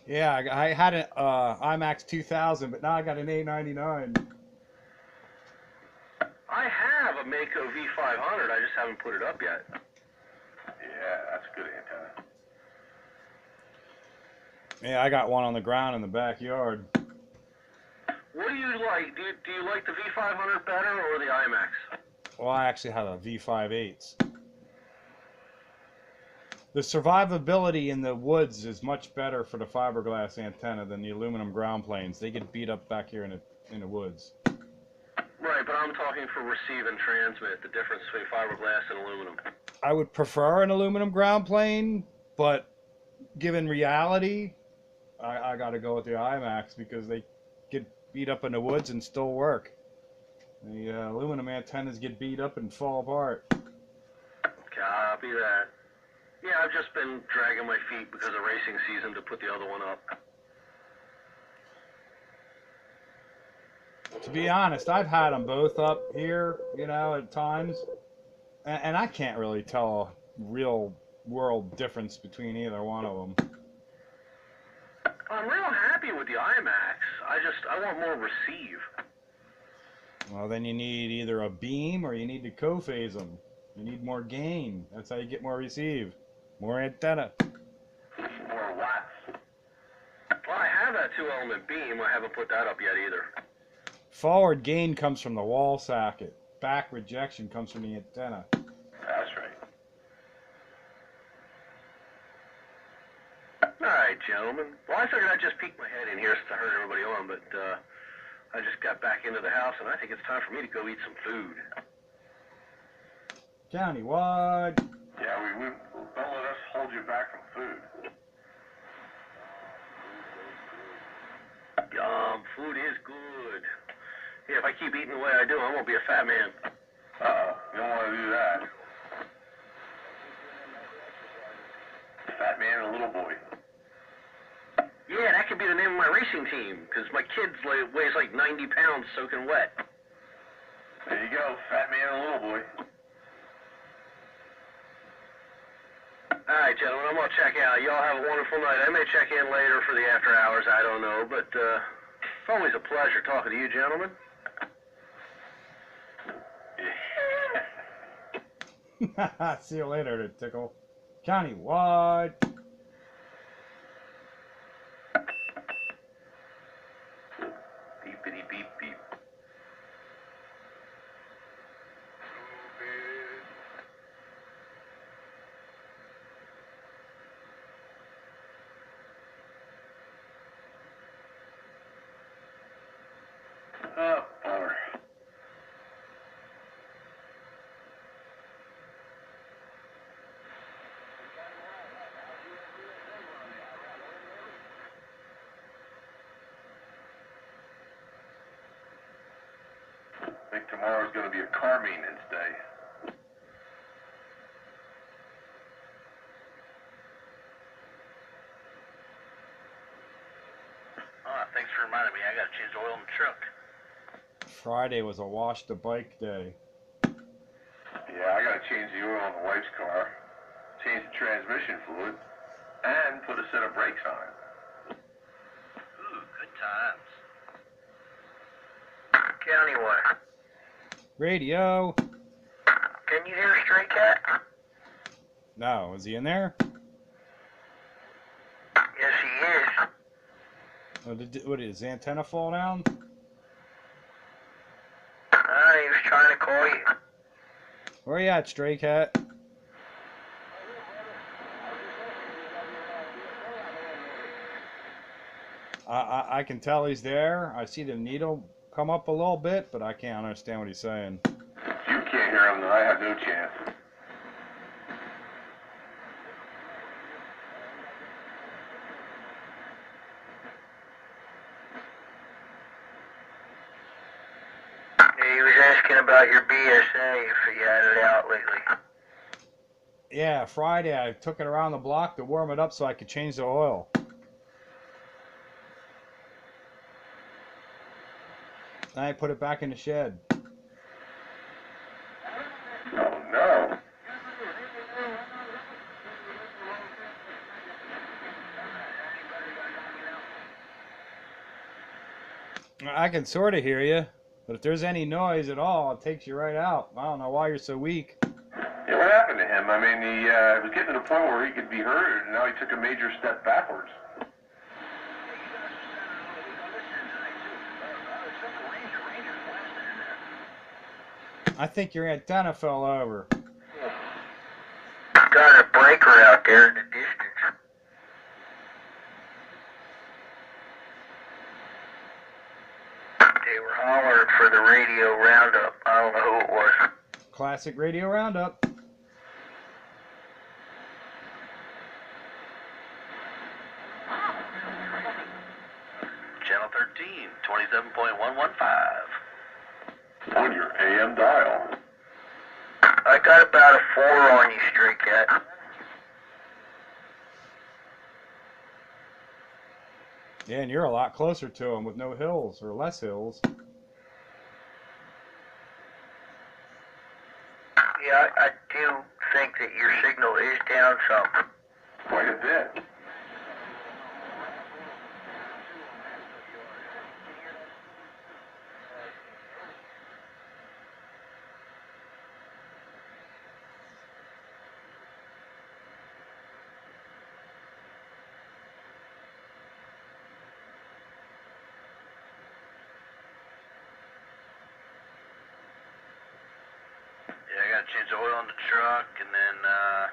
Yeah, I had an IMAX 2000, but now I got an A99. I have a Mako V500. I just haven't put it up yet. Yeah, that's a good antenna. Yeah, I got one on the ground in the backyard. What do you like? Do you like the V500 better or the IMAX? Well, I actually have a V5.8. The survivability in the woods is much better for the fiberglass antenna than the aluminum ground planes. They get beat up back here in the woods. Right, but I'm talking for receive and transmit, the difference between fiberglass and aluminum. I would prefer an aluminum ground plane, but given reality, I got to go with the IMAX because they get beat up in the woods and still work. The aluminum antennas get beat up and fall apart. Copy that. Yeah, I've just been dragging my feet because of racing season to put the other one up. To be honest, I've had them both up here, you know, at times, and I can't really tell a real world difference between either one of them. I'm real happy with the IMAX. I want more receive. Well, then you need either a beam or you need to co-phase them. You need more gain. That's how you get more receive. More antenna. More watts. Well, I have that 2-element beam. I haven't put that up yet either. Forward gain comes from the wall socket. Back rejection comes from the antenna. That's right. All right, gentlemen. Well, I figured I'd just peek my head in here since I heard everybody on, but I just got back into the house, and I think it's time for me to go eat some food. Countywide. Yeah, don't let us hold you back from food. Yum, food is good. Yeah, if I keep eating the way I do, I won't be a fat man. You don't want to do that. Fat man and a little boy. Yeah, that could be the name of my racing team, because my kid weighs like 90 pounds soaking wet. There you go, fat man and a little boy. All right, gentlemen, I'm going to check out. Y'all have a wonderful night. I may check in later for the after hours. I don't know, but it's always a pleasure talking to you, gentlemen. See you later, Tickle. Countywide. Beepity beep beep. Oh, bummer. I think tomorrow's going to be a car maintenance day. Thanks for reminding me. I got to change the oil in the truck. Friday was a wash the bike day. Yeah, I got to change the oil in the wife's car, change the transmission fluid, and put a set of brakes on it. Ooh, good times. Countywide. Radio. Can you hear Stray Cat? No, is he in there? Yes, he is. Oh, what did his antenna fall down? He was trying to call you. Where you at, Stray Cat? I can tell he's there. I see the needle come up a little bit, but I can't understand what he's saying. You can't hear him, though. I have no chance. He was asking about your BSA, if you had it out lately. Yeah, Friday I took it around the block to warm it up so I could change the oil. Then I put it back in the shed. Oh, no. I can sort of hear you, but if there's any noise at all, it takes you right out. I don't know why you're so weak. Yeah, what happened to him? I mean, he was getting to the point where he could be heard, and now he took a major step backwards. I think your antenna fell over. Got a breaker out there in the distance. They were hollering for the radio roundup. I don't know who it was. Classic Radio Roundup. Channel 13, 27.115. On your AM dial. I got about a 4 on you, Stray Cat. Yeah, and you're a lot closer to him with no hills, or less hills. Yeah, I do think that your signal is down some. Quite a bit. Yeah, I gotta change the oil on the truck, and then the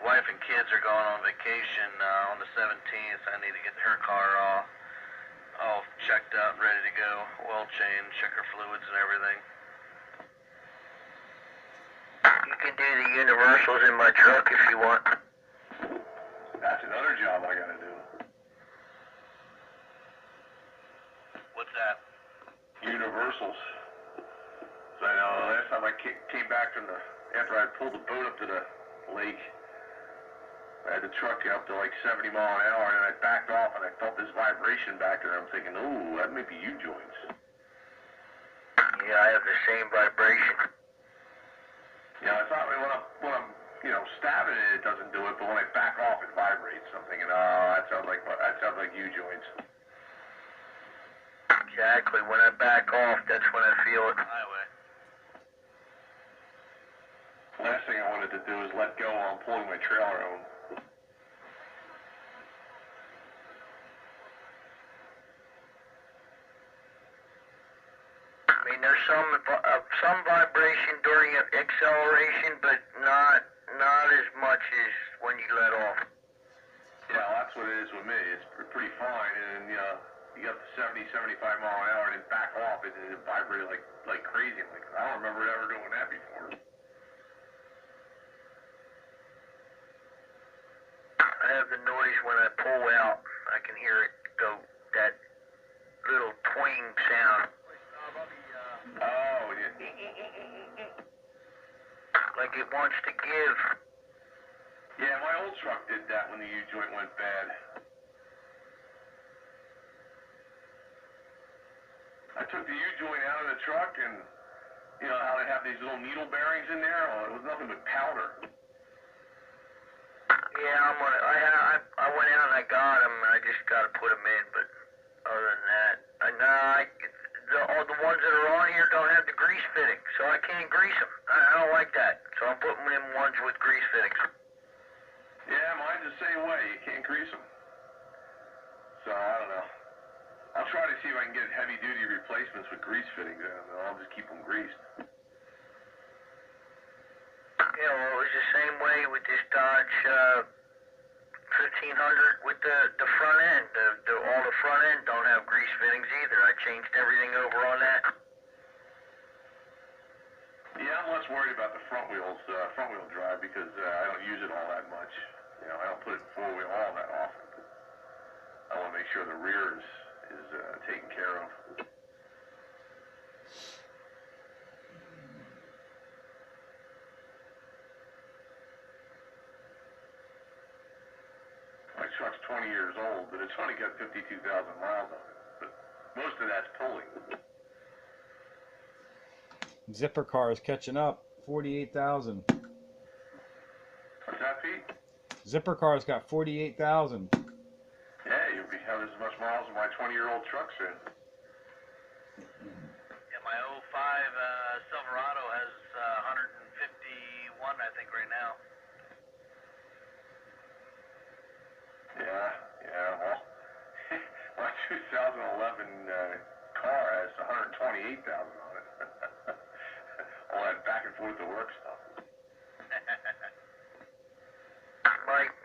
wife and kids are going on vacation on the 17th. I need to get her car all checked out and ready to go. Oil change, check her fluids and everything. You can do the universals in my truck if you want. That's another job I gotta do. What's that? Universals. So I know last time I came back from after I pulled the boat up to the lake, I had the truck up to like 70 mile an hour, and I backed off, and I felt this vibration back there. I'm thinking, ooh, that might be U-joints. Yeah, I have the same vibration. Yeah, I thought when I'm stabbing it, it doesn't do it, but when I back off, it vibrates. I'm thinking, oh, that sounds like U-joints. Exactly. When I back off, that's when I feel it. Highway. Last thing I wanted to do is let go while I'm pulling my trailer home. I mean, there's some vibration during acceleration, but not as much as when you let off. Yeah, well, that's what it is with me. It's pretty fine, and you got the 70, 75 mile an hour, and then back off, it vibrated like crazy. I'm like, I don't remember ever doing that before. I have the noise when I pull out. I can hear it go, that little twing sound. Oh, yeah. Like it wants to give. Yeah, my old truck did that when the U-joint went bad. I took the U-joint out of the truck, and you know how they have these little needle bearings in there? Well, it was nothing but powder. Yeah, I went out and I got them. I just got to put them in, but other than that, all the ones that are on here don't have the grease fitting, so I can't grease them. I don't like that, so I'm putting in ones with grease fittings. Yeah, mine's the same way. You can't grease them. So, I don't know. I'll try to see if I can get heavy-duty replacements with grease fittings, and I'll just keep them greased. Yeah, well, it was the same way with this Dodge 1500 with the front end. All the front end don't have grease fittings either. I changed everything over on that. Yeah, I'm less worried about the front wheel drive because I don't use it all that much. You know, I don't put it in four wheel all that often. But I want to make sure the rear is taken care of. My truck's 20 years old, but it's only got 52,000 miles on it. But most of that's pulling. Zipper car is catching up. 48,000. What's that, Pete? Zipper car's got 48,000. Yeah, you'll be having as much miles as my 20-year-old truck soon. Yeah, my '05 Silverado has 151, I think, right now. Yeah, well, my 2011 car has 128,000 on it. All that back and forth to work stuff.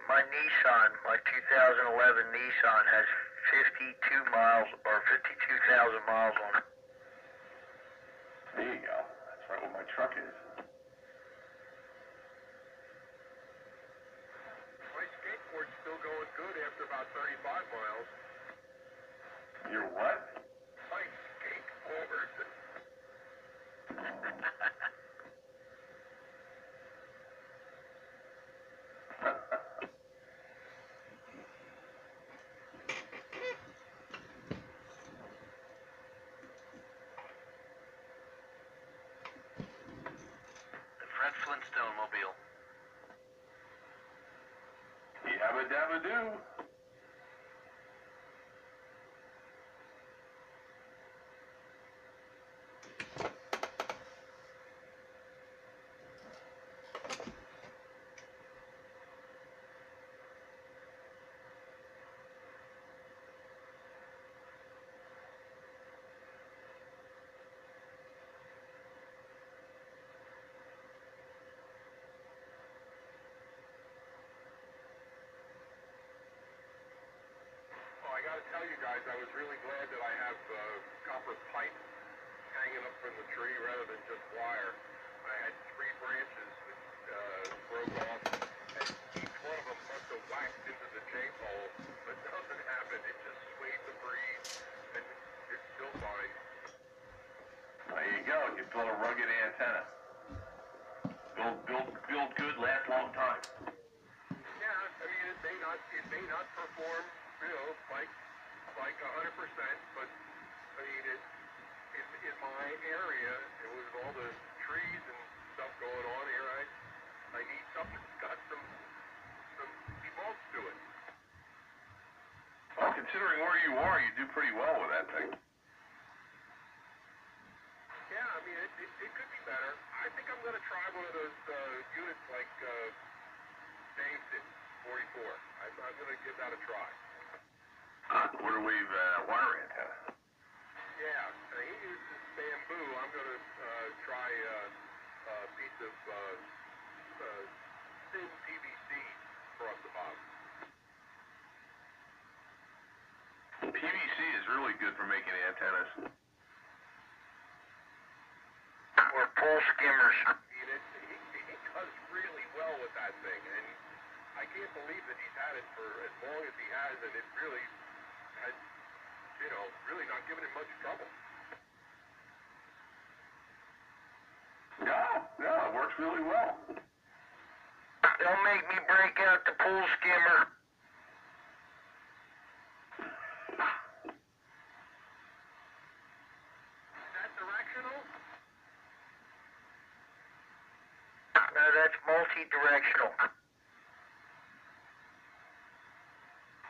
My Nissan, my 2011 Nissan has 52 miles or 52,000 miles on it. There you go. That's right what my truck is. My skateboard's still going good after about 35 miles. Your what? My skateboard. The Fred Flintstone mobile. Yabba dabba doo. I got to tell you guys, I was really glad that I have copper pipe hanging up from the tree rather than just wire. I had 3 branches that broke off, and each one of them must have whacked into the chain pole, but nothing happened. It just swayed the breeze, and it's still fine. There you go. You build a rugged antenna. Build good, last long time. Yeah, I mean, it may not perform, you know, like 100%, but I mean, in my area, it was all the trees and stuff going on here. I need something that's got some defaults to it. Well, considering where you are, you do pretty well with that thing. Yeah, I mean, it could be better. I think I'm going to try one of those units like Dave did, 44. I'm going to give that a try. Quarter wave wire antenna. Yeah, he uses bamboo. I'm going to try a piece of thin PVC across the bottom. PVC is really good for making antennas. Or pull skimmers. I mean, he does really well with that thing, and I can't believe that he's had it for as long as he has, and it really has, you know, really not given him much trouble. Yeah, it works really well. Don't make me break out the pull skimmer. Is that directional? No, that's multi-directional.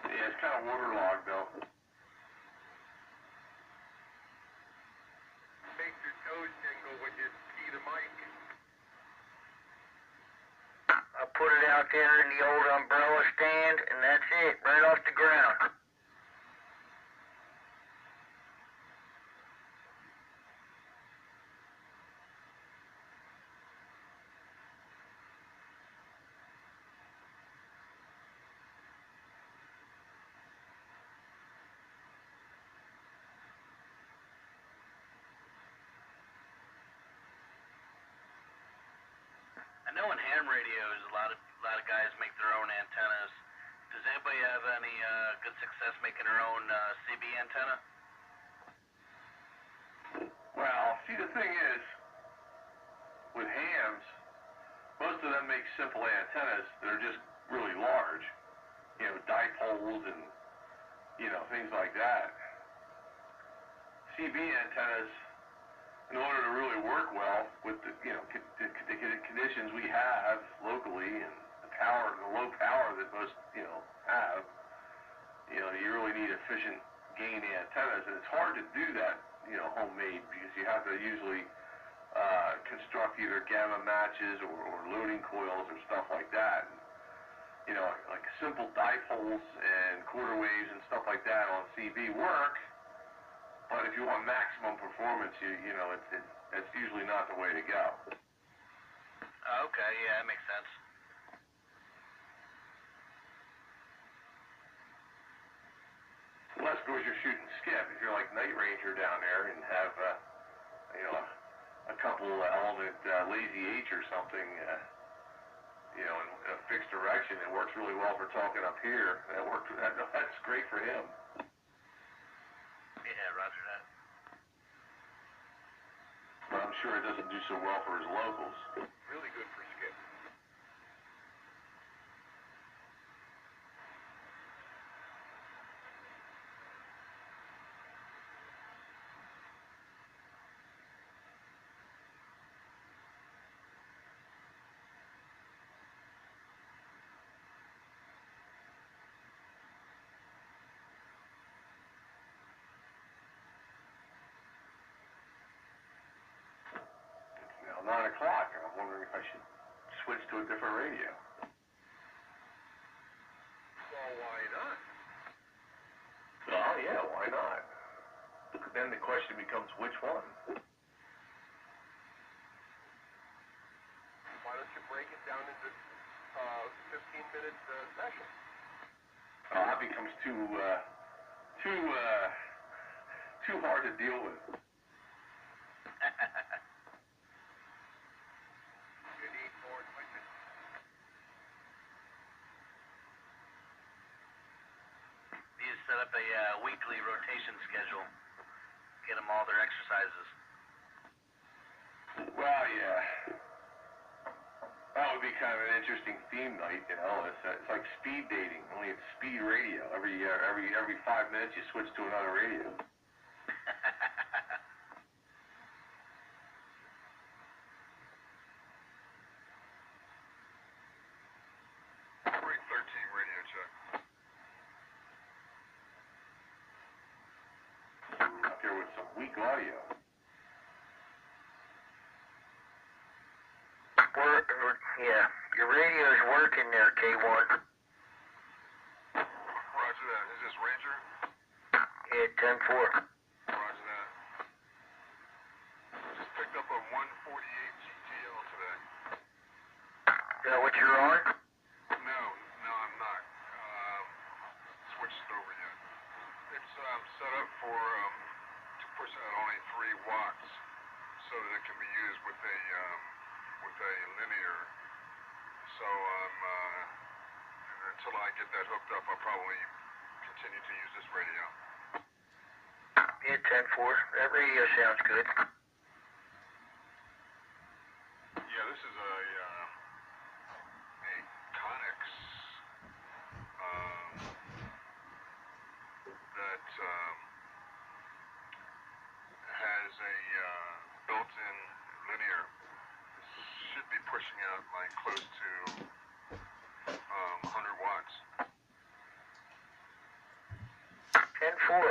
Yeah, it's kind of waterlogged though. Makes your toes tingle when you see the mic. I put it out there in the old umbrella stand, and that's it, right off the ground. AM radios, a lot of guys make their own antennas. Does anybody have any good success making their own CB antenna? Well, see, the thing is, with hams, most of them make simple antennas that are just really large. You know, dipoles and, you know, things like that. CB antennas, in order to really work well with the, you know, the conditions we have locally and the low power that most, you know, have, you know, you really need efficient gain antennas, and it's hard to do that, you know, homemade, because you have to usually construct either gamma matches or loading coils or stuff like that. And, you know, like simple dipoles and quarter waves and stuff like that on CB work. But if you want maximum performance, you know, it's usually not the way to go. Okay, yeah, that makes sense. Unless, of course, you're shooting skip. If you're like Night Ranger down there and have, you know, a couple element lazy H or something, you know, in a fixed direction, it works really well for talking up here. That's great for him. Yeah, roger that. But I'm sure it doesn't do so well for his locals. Really good for skip. Now 9 o'clock, and I'm wondering if I should switch to a different radio. Well, why not? Oh yeah, why not? Then the question becomes, which one? Why don't you break it down into 15-minute sessions? That becomes too hard to deal with. You need more equipment. You just set up a weekly rotation schedule. Get them all their exercises. Well, yeah. That would be kind of an interesting theme night, you know. It's like speed dating, only it's speed radio. Every 5 minutes you switch to another radio. 313 radio check. Up here with some weak audio. Yeah, your radio's working there, K1. Roger that. Is this Ranger? Yeah, 10-4. Roger that. Just picked up a 148 GTL today. Is that what you're on? No, I'm not. Switched it over yet. It's set up for to push out only 3 watts, so that it can be used with a linear. So until I get that hooked up, I'll probably continue to use this radio. Yeah, 10-4. That radio sounds good. Yeah, this is a Connex that has a built-in linear. Should be pushing out like close to 100 watts. 10-4.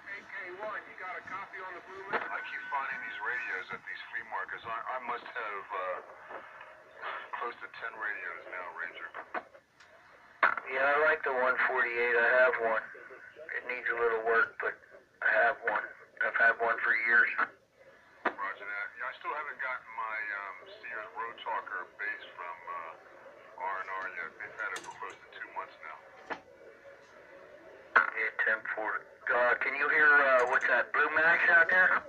AK1, you got a copy on the blue list? I keep finding these radios at these flea markets. I must have close to 10 radios now, Ranger. Yeah, I like the 148. I have one. It needs a little work, but I have one. I've had one for years. Roger that. Yeah, I still haven't gotten my Sears Road Talker bass from R&R yet. They've had it for close to 2 months now. Yeah, 10-4. Can you hear, what's that, Blue Max out there?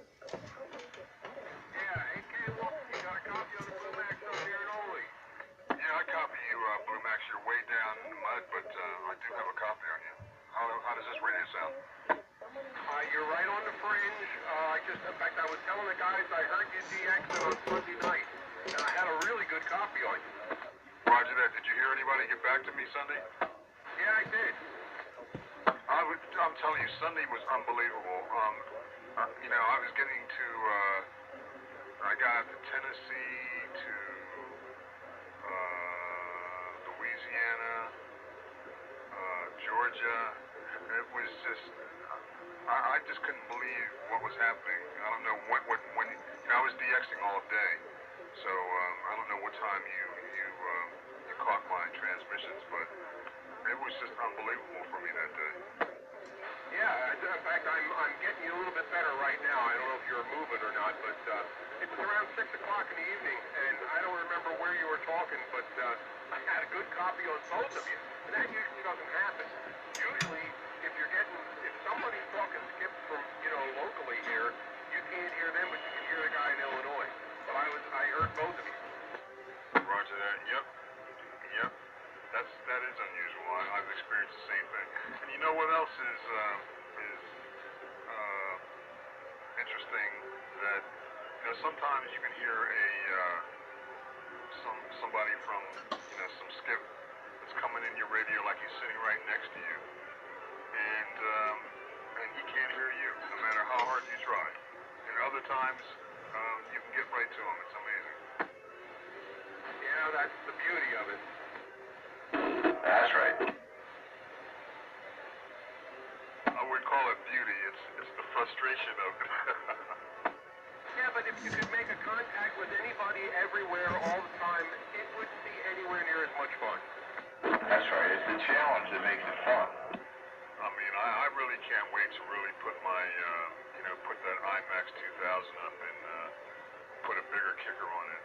do have a copy on you. How does this radio sound? You're right on the fringe. In fact, I was telling the guys I heard you DX it on Sunday night, and I had a really good copy on you. Roger that. Did you hear anybody get back to me Sunday? Yeah, I did. I'm telling you, Sunday was unbelievable. I was getting to, I got to Tennessee, to Louisiana, Georgia. It was just, I just couldn't believe what was happening. I don't know when I was DXing all day, so I don't know what time you caught my transmissions, but it was just unbelievable for me that day. Yeah, in fact, I'm getting you a little bit better right now. I don't know if you're moving or not, but it was around 6 o'clock in the evening, and I don't remember where you were talking, but I had a good copy on both of you, and that usually doesn't happen. Usually, if somebody's talking skip from, locally here, you can't hear them, but you can hear the guy in Illinois. But I heard both of you. Roger that. Yep. That is unusual. I've experienced the same thing. And you know what else is interesting? That sometimes you can hear somebody from some skip that's coming in your radio like he's sitting right next to you, and he can't hear you no matter how hard you try. And other times you can get right to him. It's amazing. Yeah, that's the beauty of it. That's right. I wouldn't call it beauty. It's the frustration of it. Yeah, but if you could make a contact with anybody everywhere all the time, it wouldn't be anywhere near as much fun. That's right. It's the challenge that makes it fun. I mean, I really can't wait to really put my, put that IMAX 2000 up and put a bigger kicker on it.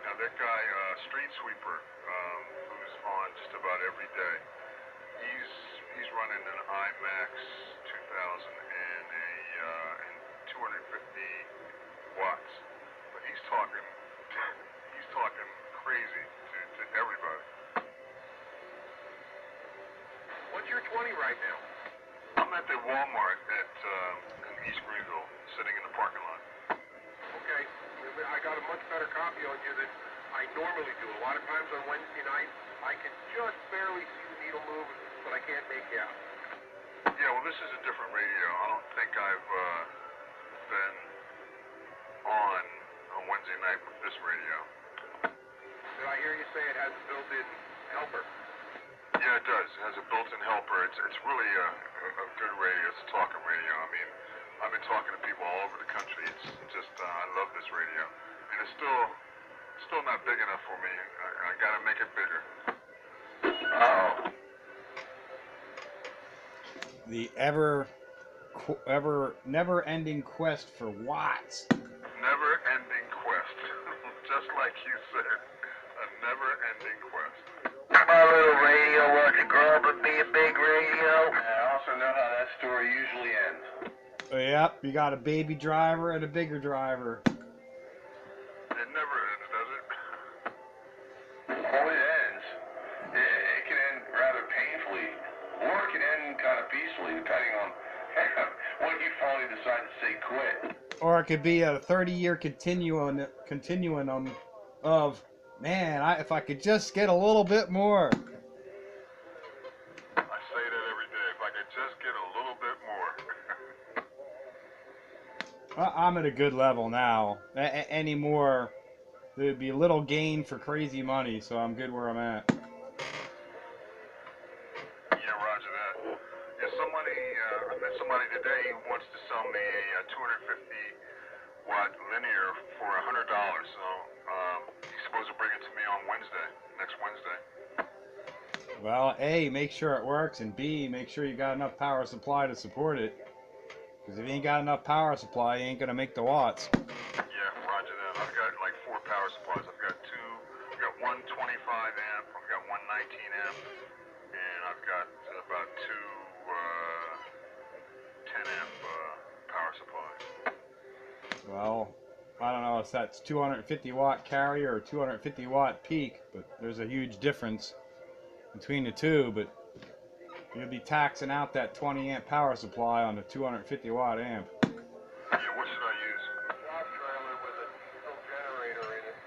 Now, that guy, Street Sweeper, who's on just about every day, he's running an IMAX 2000 and and 250 watts, but he's talking crazy to everybody. What's your 20 right now? I'm at the Walmart in East Greenville, sitting in the parking lot. Okay, I got a much better copy on you than I normally do. A lot of times on Wednesday night, I can just barely see the needle move, but I can't make you out. Yeah, well, this is a different radio. I don't think I've been on Wednesday night with this radio. Did I hear you say it has a built-in helper? Yeah, it does. It has a built-in helper. It's really a good radio. It's a talking radio. I mean, I've been talking to people all over the country. It's just, I love this radio. And it's still not big enough for me. I gotta make it bigger. The never-ending quest for watts. Never-ending quest. Just like you said. A never-ending quest. My little radio wants to grow up and be a big radio. I also know how that story usually ends. Yep, you got a baby driver and a bigger driver. It never ends, does it? Oh, it ends. It can end rather painfully, or it can end kind of peacefully, depending on when you finally decide to say quit. Or it could be a 30-year continuum of, man, if I could just get a little bit more. I say that every day. If I could just get a little bit more. I'm at a good level now. Any more, there'd be little gain for crazy money, so I'm good where I'm at. Yeah, roger that. Yeah, I met somebody today who wants to sell me a 250-watt linear for $100. So he's supposed to bring it to me on next Wednesday. Well, A, make sure it works, and B, make sure you got enough power supply to support it. Because if you ain't got enough power supply, you ain't going to make the watts. Yeah, roger that. I've got like 4 power supplies. I've got one 25 amp, I've got one 19 amp, and I've got about 2 10 amp power supplies. Well, I don't know if that's 250 watt carrier or 250 watt peak, but there's a huge difference between the two. But You'll be taxing out that 20 amp power supply on the 250 watt amp. Yeah, what should I use? Drop trailer with a diesel generator in it.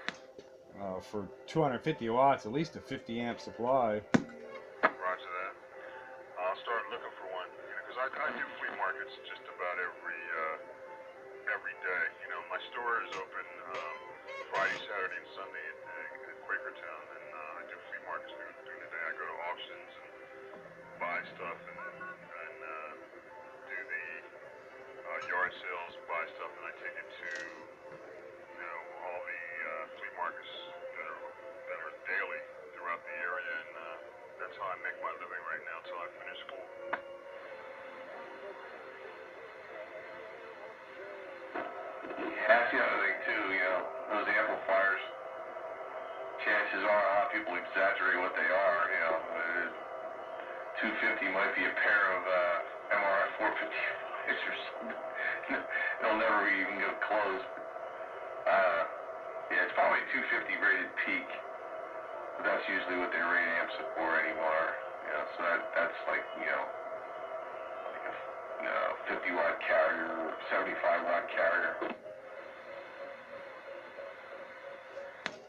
For 250 watts, at least a 50 amp supply. Roger that. I'll start looking for one. Because I do flea markets just about every day. You know, my store is open Friday, Saturday, and Sunday at Quakertown, and I do flea markets during the day. I go to auctions and buy stuff and do the yard sales, buy stuff, and I take it to all the flea markets that are daily throughout the area, and that's how I make my living right now until I finish school. Yeah, that's the other thing too, those amplifiers, chances are a lot of people exaggerate what they are, 250 might be a pair of MRF 450 or something. They'll never even go close. Yeah, it's probably 250 rated peak, but that's usually what they rate amps for anymore. So that's like, like a 50 watt carrier, 75 watt carrier.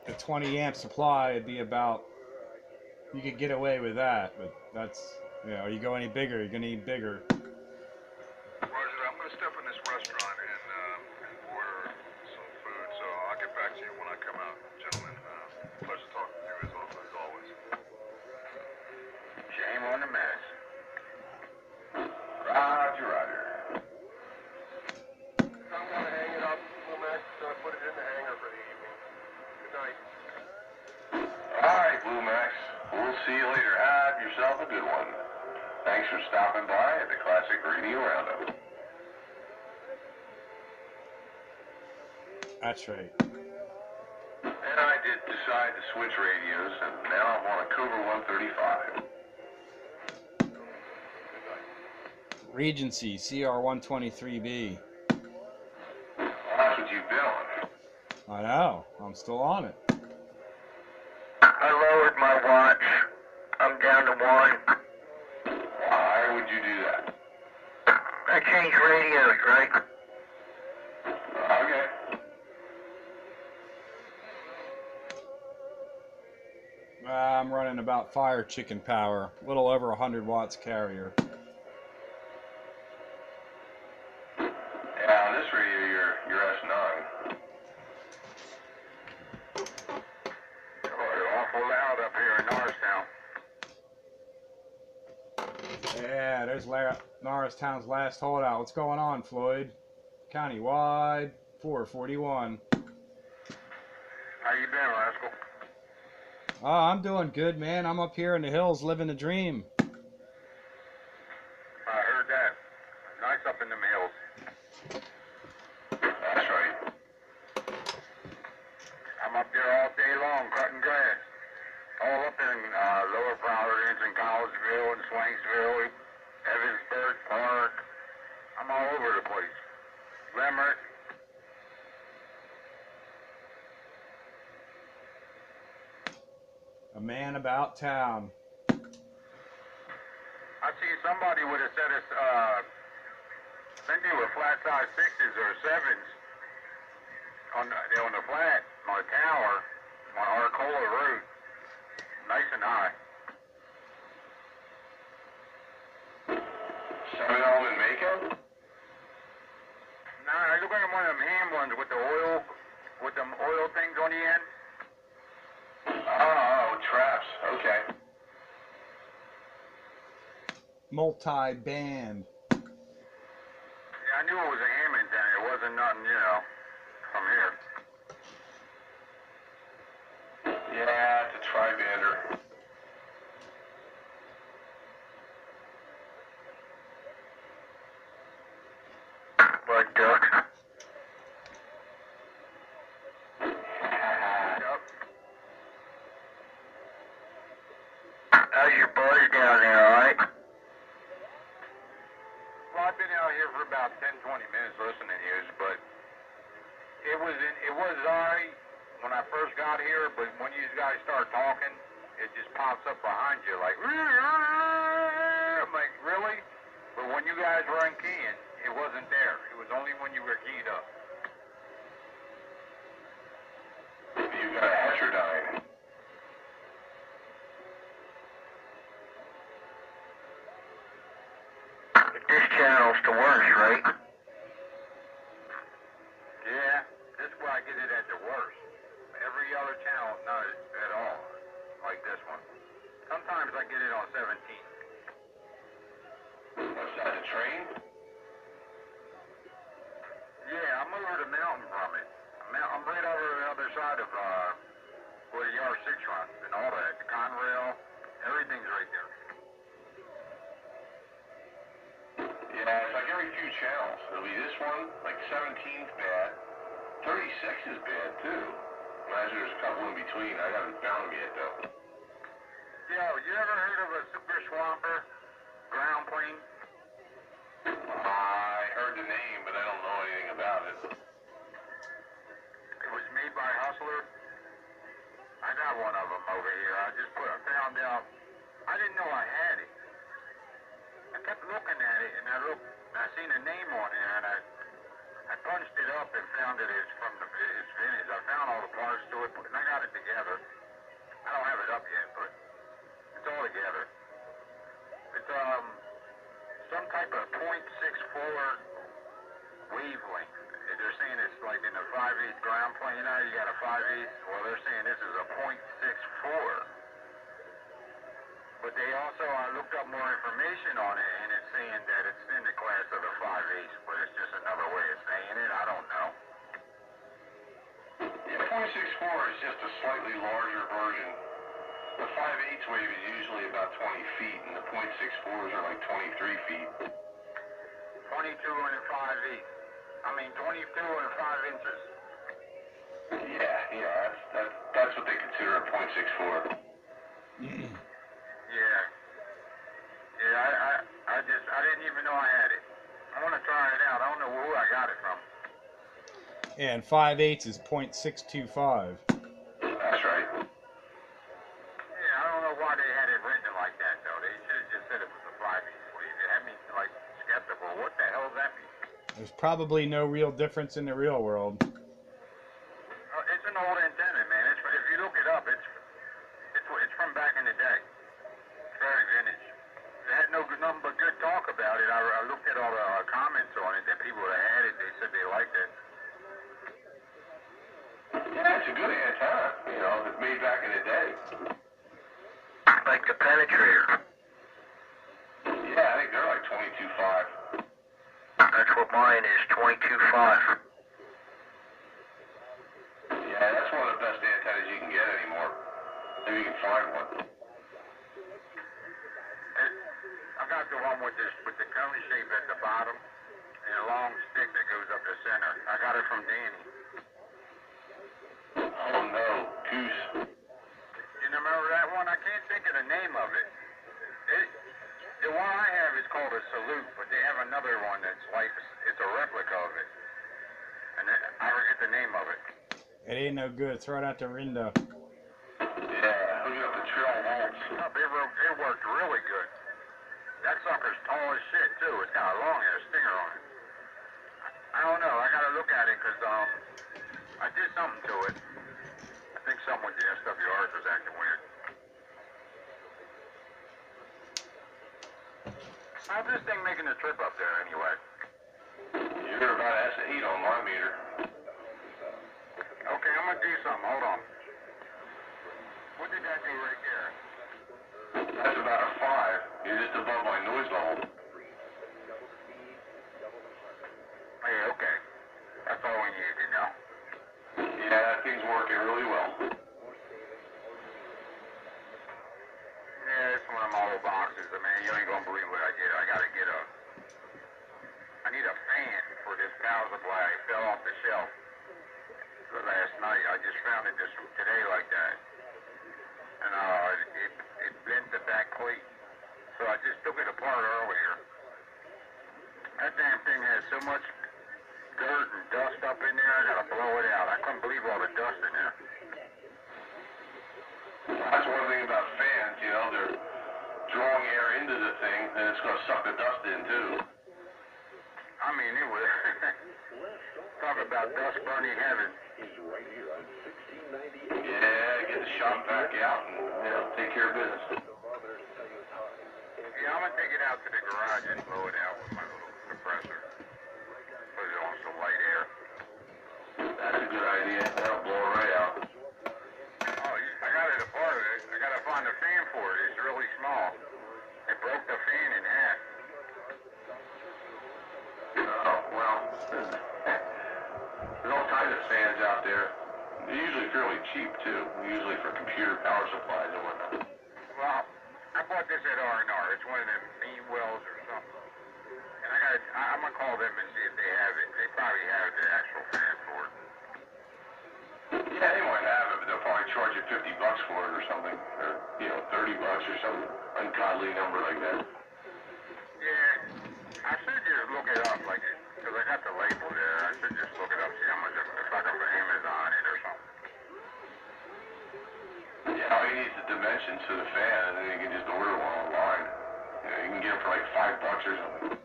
The 20 amp supply would be about, you could get away with that, but that's, you go any bigger, you're going to need bigger. Roger, I'm going to step in this restaurant and order some food, so I'll get back to you when I come out. Gentlemen, pleasure talking to you as always. Shame on the mess. Roger, Roger. I'm going to hang it up, Max. Going to put it in the hanger for the evening. Good night. All right, Blue Max. We'll see you later. Have yourself a good one. Thanks for stopping by at the Classic Radio Roundup. That's right. And I did decide to switch radios, and now I'm on a Cougar 135. Regency CR 123B. Well, that's what you've been on. I know. I'm still on it. I lowered my watch. I'm down to 1. Why would you do that? I changed radios, right? Okay. I'm running about fire chicken power, a little over 100 watts carrier. Yeah, on this radio, you're S9. Oh, you're awful loud up here in Norristown. Yeah, there's Norristown's last holdout. What's going on, Floyd? Countywide, 441. How you been, Rascal? Oh, I'm doing good, man. I'm up here in the hills living the dream. I heard that. Nice up in the hills. That's right. I'm up there all day long cutting grass. All up in Lower Providence and Collegeville and Swanksville, Evansburg Park. I'm all over the place. Limerick. A man about town. I see somebody would have said it's, I think they were flat size 6s or 7s on the flat, on the tower, on Arcola Road. Nice and high. 7-element Mako? Nah, I look like one of them hand ones with them oil things on the end. Oh, traps. Okay. Multi-band. Yeah, I knew it was a Hammond and it wasn't nothing, from here. Yeah, it's a tri-bander. But duck. How's your boys down there, alright? Well, I've been out here for about 10, 20 minutes listening to you, but it was alright when I first got here, but when you guys start talking, it just pops up behind you like, I'm really, but when you guys were in keying, it wasn't there. It was only when you were keyed up. You got a heterodyne. This channel's the worst, right? Yeah, this is where I get it at the worst. Every other channel, not at all, like this one. Sometimes I get it on 17. What's that, the train? Yeah, I'm over the mountain from it. I'm right over the other side of where the R6 runs and all that. The Conrail, everything's right there. Yeah, it's like every few channels. It'll be this one, like 17's bad. 36 is bad, too. Imagine there's a couple in between. I haven't found them yet, though. Yo, you ever heard of a super swamper ground plane? I heard the name, but I don't know anything about it. It was made by Hustler. I got one of them over here. I found out. I didn't know I had it. I kept looking at it, and I seen a name on there, and I punched it up and found that it's vintage. I found all the parts to it, and I got it together. I don't have it up yet, but it's all together. It's some type of .64 wavelength. They're saying it's like in a 5/8 ground plane. You know, you got a 5/8. Well, they're saying this is a .64. But they also, I looked up more information on it, and it's saying that it's in the class of the 5/8, but it's just another way of saying it. I don't know. Yeah, .64 is just a slightly larger version. The 5/8 wave is usually about 20 feet, and the .64s are like 23 feet. 22 and 5/8. I mean, 22 and 5 inches. Yeah, that's what they consider a .64. Yeah. Yeah, I didn't even know I had it. I want to try it out. I don't know who I got it from. And 5/8 is .625. That's right. Yeah, I don't know why they had it written like that, though. They should have just said it was a 5/8 wave. It had me, like, skeptical. What the hell does that mean? There's probably no real difference in the real world. It's an old antenna, man. If you look it up, it's from back in the day. It's very vintage. They had nothing but good talk about it. I looked at all the comments on it that people that had it. They said they liked it. Yeah, it's a good antenna, you know, it's made back in the day. Like the penetrator. Yeah, I think they're like 22.5. That's what mine is, 22.5. Yeah, that's one of the best antennas you can get anymore. If you can find one. I got the one with the cone shape at the bottom and a long stick that goes up the center. I got it from Danny. Oh no, Goose. You remember that one? I can't think of the name of it. The one I have is called a Salute, but they have another one that's like, it's a replica of it. And I forget the name of it. It ain't no good. Throw it out the window. Yeah, hook it up to trail volts. It worked really good. That sucker's tall as shit, too. It's got a long ass stinger on it. I don't know. I gotta look at it, because, I did something to it. I think someone with the SWRs was acting weird. How's this thing making the trip up there, anyway? You're about S8 on my meter. Okay, I'm gonna do something. Hold on. What did that do right there? That's about a 5. You're just above my noise level. Hey, okay. That's all we needed to know. Yeah, that thing's working really well. Yeah, it's one of my old boxes, man. You ain't gonna believe what I did. I need a fan for this power supply. It fell off the shelf last night. I just found it just today like that. And it bent the back plate. So I just took it apart earlier. That damn thing has so much dirt and dust up in there, I gotta blow it out. I couldn't believe all the dust in there. That's one thing about fans, you know, drawing air into the thing, then it's going to suck the dust in too. I mean, it was talk about dust burning heaven. Yeah, get the shop back out and take care of business. Yeah, I'm gonna take it out to the garage and blow it out with my little compressor. Put it on some light air. That's a good idea. That'll blow it right out. Oh, I got it apart of it. I gotta find a fan for it. It's really small. It broke the fan in half. Oh, well, there's all kinds of fans out there. They're usually fairly cheap too. Usually for computer power supplies and whatnot. Well, I bought this at R&R. It's one of them mean wells or something. And I'm gonna call them and see if they have it. They probably have the actual fan for it. Yeah, they might have it, but they'll probably charge you $50 for it or something, or $30 or some ungodly number like that. Yeah, I should just look it up, like, because I got the label there. I should just look it up, see how much if I can put Amazon it or something. Yeah, all you need is the dimensions to the fan, and then you can just order one online. You can get it for like $5 or something.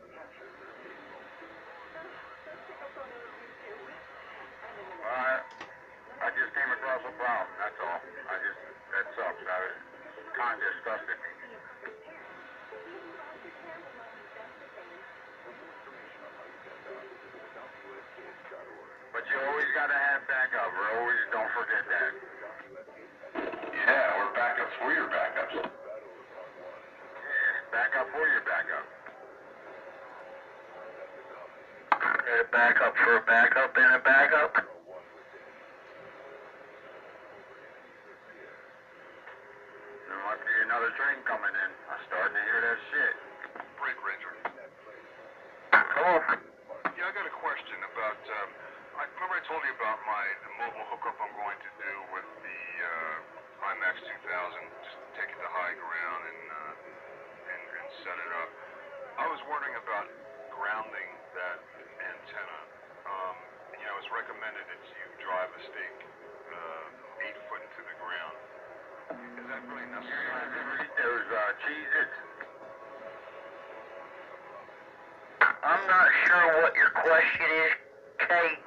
I just came across a problem, that's all. That sucks. It kind of disgusted me. But you always gotta have backup, always don't forget that. Yeah, or backups for your backups. Yeah, backup for your backup. A backup for a backup and a backup? There might be another train coming in. I'm starting to hear that shit. Break, Ranger. Come on. Yeah, I got a question about, remember I told you about the mobile hookup I'm going to do with the IMAX 2000, just take it to high ground and set it up. I was wondering about grounding that antenna. It's recommended that you drive a stake 8 foot into the ground. Is that really necessary? Those Cheez-Its. I'm not sure what your question is, Kate.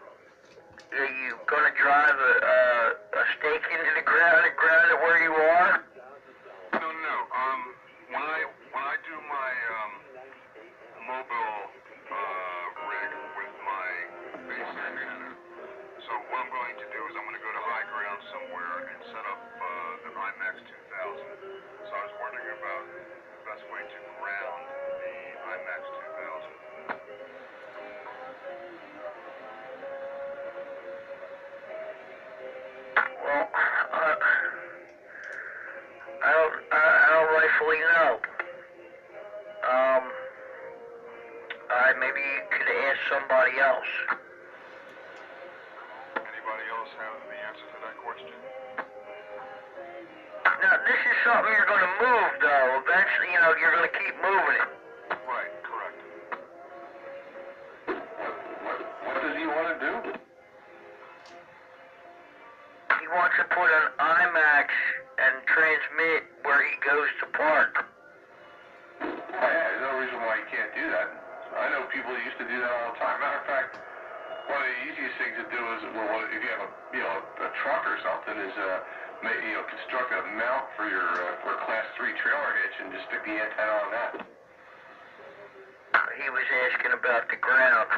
Are you gonna drive a stake into the ground and ground it where you are? No. When I do my mobile rig with my base antenna, so what I'm going to do is I'm going to go to high ground somewhere and set up the IMAX 2000. So I was wondering about the best way to ground the IMAX 2000. Well, I don't rightfully know. Maybe you could ask somebody else. Anybody else have the answer to that question? Now, this is something you're going to move, though. Eventually, you're going to keep moving it. Right, correct. What does he want to do? He wants to put an IMAX and transmit where he goes to park. Yeah, there's no reason why he can't do that. I know people that used to do that all the time. Matter of fact, one of the easiest things to do is, if you have a truck or something, is construct a mount for your for a Class 3 trailer hitch and just stick the antenna on that. He was asking about the ground.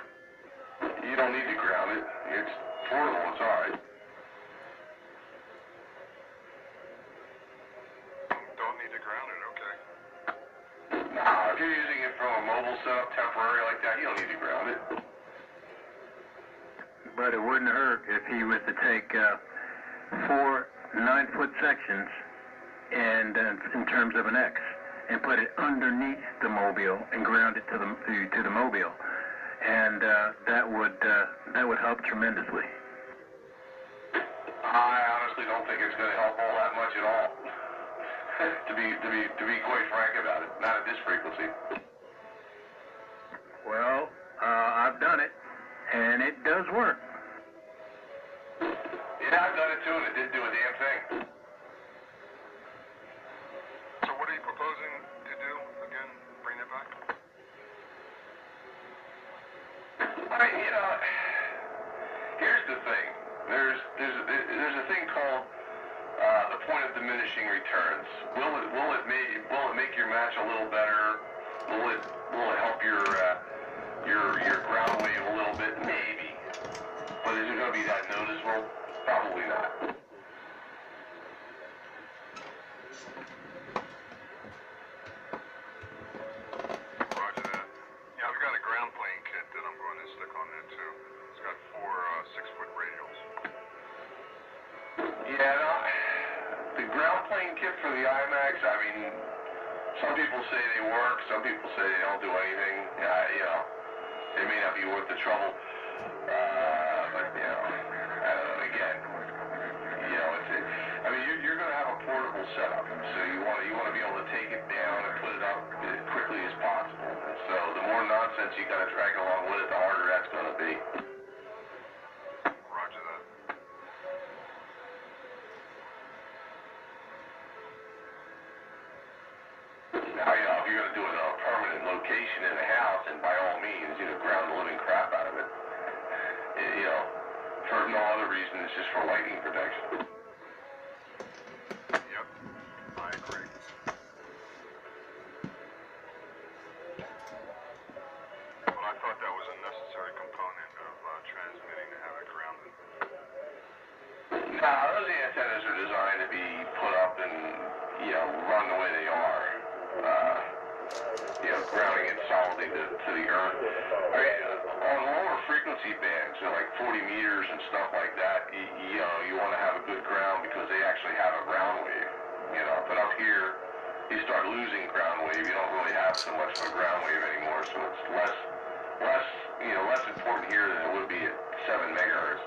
You don't need to ground it. It's portable. It's all right. Don't need to ground it, okay. Nah, if you're using it from a mobile setup, temporary like that, you don't need to ground it. But it wouldn't hurt if he was to take 4 9-foot sections and in terms of an X and put it underneath the mobile and ground it to the mobile, and that would help tremendously. I honestly don't think it's going to help all that much at all. to be quite frank about it, not at this frequency. Well, I've done it, and it does work. Yeah, I've done it too, and it didn't do a damn thing. So what are you proposing to diminishing returns. Will it make your match a little better? Will it help your ground wave a little bit? Maybe. But is it going to be that noticeable? Probably not. Roger that. Yeah, I've got a ground plane kit that I'm going to stick on there too. It's got 4 6-foot radials. Yeah, no, the ground plane kit for the IMAX, I mean, some people say they work, some people say they don't do anything. You know, it may not be worth the trouble. But, you know, I don't know, again, you know, I mean, you're going to have a portable setup, so you want to be able to take it down and put it up as quickly as possible. And so the more nonsense you got to drag along with it, the harder that's going to be. Roger that. Now, you know, if you're going to do it on a permanent location in the house, and by all means, you know, ground the living crap out of it. You know, for no other reason, it's just for lighting protection. Yep, I agree. Well, I thought that was a necessary component of transmitting to have it grounded. Nah, those antennas are designed to be put up and, you know, run the way they are. You know, grounding it solidly to the earth. I mean, on lower frequency bands, so like 40 meters and stuff like that, you know, you want to have a good ground because they actually have a ground wave. You know, but up here, you start losing ground wave. You don't really have so much of a ground wave anymore, so it's less important here than it would be at 7 megahertz.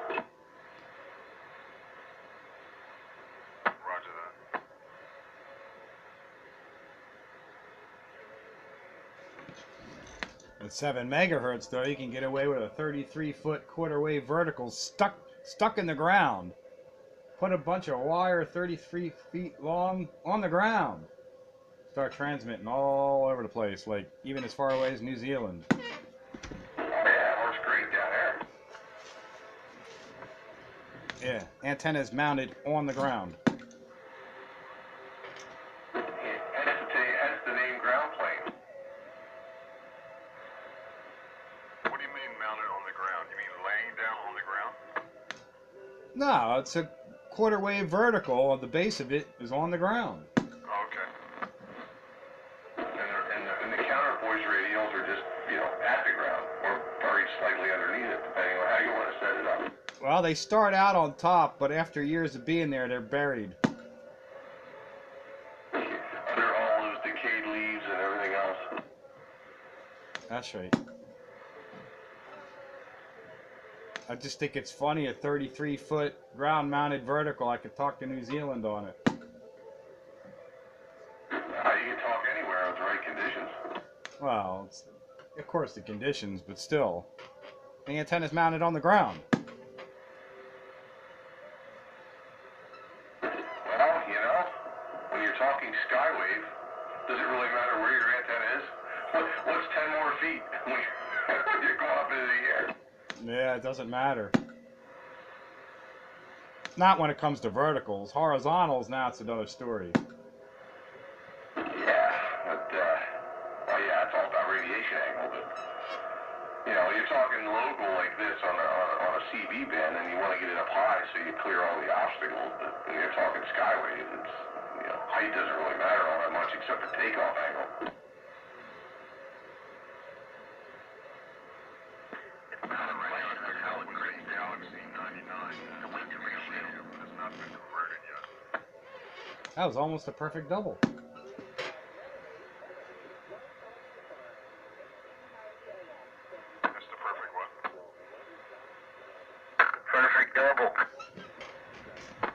Roger that. At 7 megahertz, though, you can get away with a 33-foot quarter-wave vertical stuck in the ground. Put a bunch of wire 33 feet long on the ground. Start transmitting all over the place, like even as far away as New Zealand. Oh yeah, it works great down there. Yeah, antennas mounted on the ground. Hence the name ground plane. What do you mean mounted on the ground? You mean laying down on the ground? No, it's a quarter-wave vertical. The base of it is on the ground. Oh, okay. And the counterpoise radials are just, you know, at the ground or buried slightly underneath it, depending on how you want to set it up. Well, they start out on top, but after years of being there, they're buried. Under all those decayed leaves and everything else. That's right. I just think it's funny, a 33-foot ground-mounted vertical. I could talk to New Zealand on it. You can talk anywhere with the right conditions. Well, it's, of course, the conditions, but still. The antenna's mounted on the ground. Well, you know, when you're talking skywave, does it really matter where your antenna is? What's 10 more feet when you're going up into the air? Yeah, it doesn't matter. Not when it comes to verticals. Horizontals, now it's another story. Yeah, but, well, yeah, it's all about radiation angle, but, you know, you're talking local like this on a CB band, and you want to get it up high so you clear all the obstacles, but when you're talking skywave, it's, you know, height doesn't really matter all that much except for takeoff angle. Galaxy 99. The wing ratio has not been converted yet. That was almost a perfect double. That's the perfect what? Perfect double.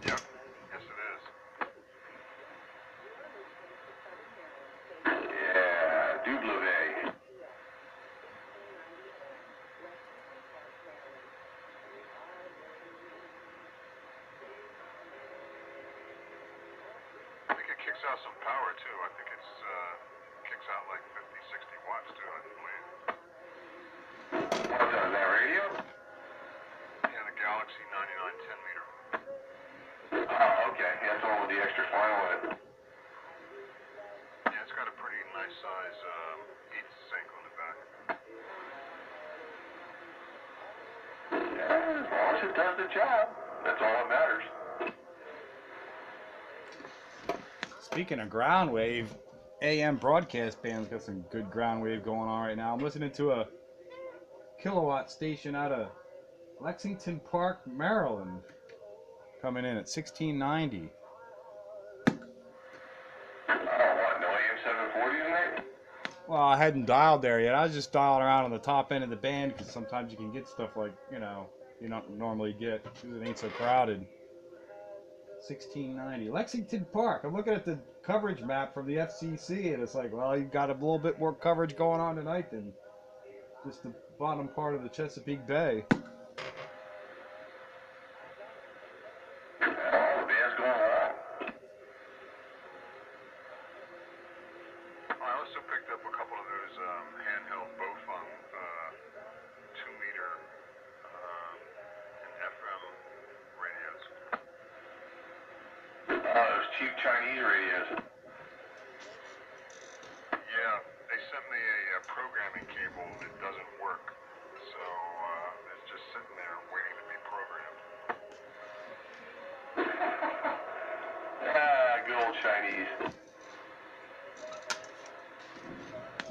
Yep. Yes, it is. Yeah, double. I think it kicks out some power too. I think it's kicks out like 50, 60 watts too, I believe. What's that radio? Yeah, the Galaxy 99 10 meter. Oh, Oh, okay. Yeah, that's all with the extra final in it. Yeah, it's got a pretty nice size heat sink on the back. Yeah, as long as it does the job, that's all that matters. Speaking of ground wave, AM broadcast band's got some good ground wave going on right now. I'm listening to a kilowatt station out of Lexington Park, Maryland, coming in at 1690. What, no AM 740 tonight? Well, I hadn't dialed there yet. I was just dialing around on the top end of the band because sometimes you can get stuff like, you don't normally get because it ain't so crowded. 1690. Lexington Park. I'm looking at the coverage map from the FCC and it's like, well, you've got a little bit more coverage going on tonight than just the bottom part of the Chesapeake Bay. Oh, the band's going along. I also picked up a couple of those handheld Bofun 2-meter and FM radios. Those cheap Chinese radios. Yeah, they sent me a programming cable that doesn't work, so it's just sitting there waiting to be programmed. Good old Chinese.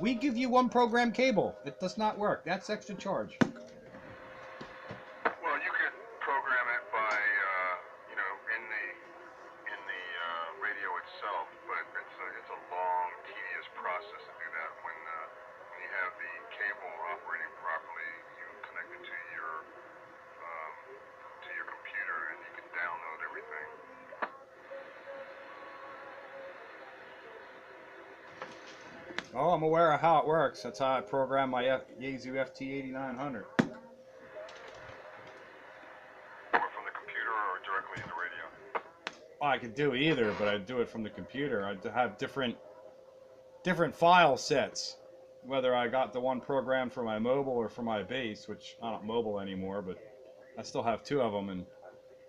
We give you one program cable. It does not work. That's extra charge. Well, you could program it by, in the radio itself, but it's a long, tedious process to do that. When you have the cable operating properly, you connect it to your computer, and you can download everything. Oh, I'm aware of how it works. That's how I program my Yaesu FT8900. From the computer or directly in the radio? Well, I could do either, but I'd do it from the computer. I'd have different file sets, whether I got the one programmed for my mobile or for my base, which I'm not mobile anymore, but I still have two of them, and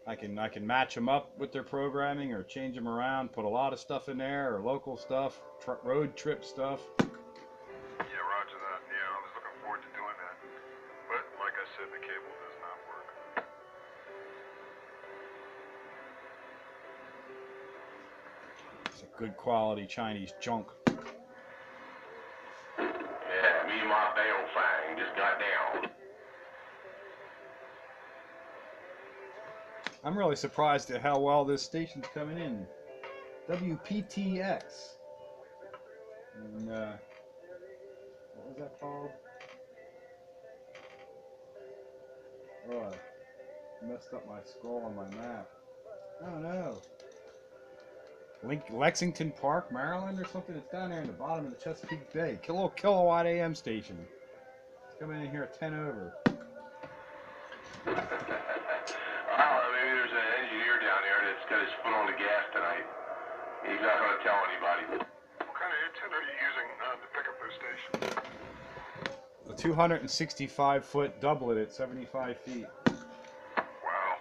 I can match them up with their programming or change them around, put a lot of stuff in there or local stuff, road trip stuff. Yeah, roger that. Yeah, I was looking forward to doing that. But like I said, the cable does not work. It's a good quality Chinese junk. Yeah, me and my Bail Fang just got down. I'm really surprised at how well this station's coming in. WPTX. And, what was that called? Oh, I messed up my scroll on my map. Oh no. Lexington Park, Maryland or something? It's down there in the bottom of the Chesapeake Bay. Kilowatt AM station. It's coming in here at 10 over. Maybe there's an engineer down there that's got his foot on the gas tonight. He's not going to tell anybody. What kind of antenna are you using to pick up those stations? A 265-foot doublet at 75 feet. Wow.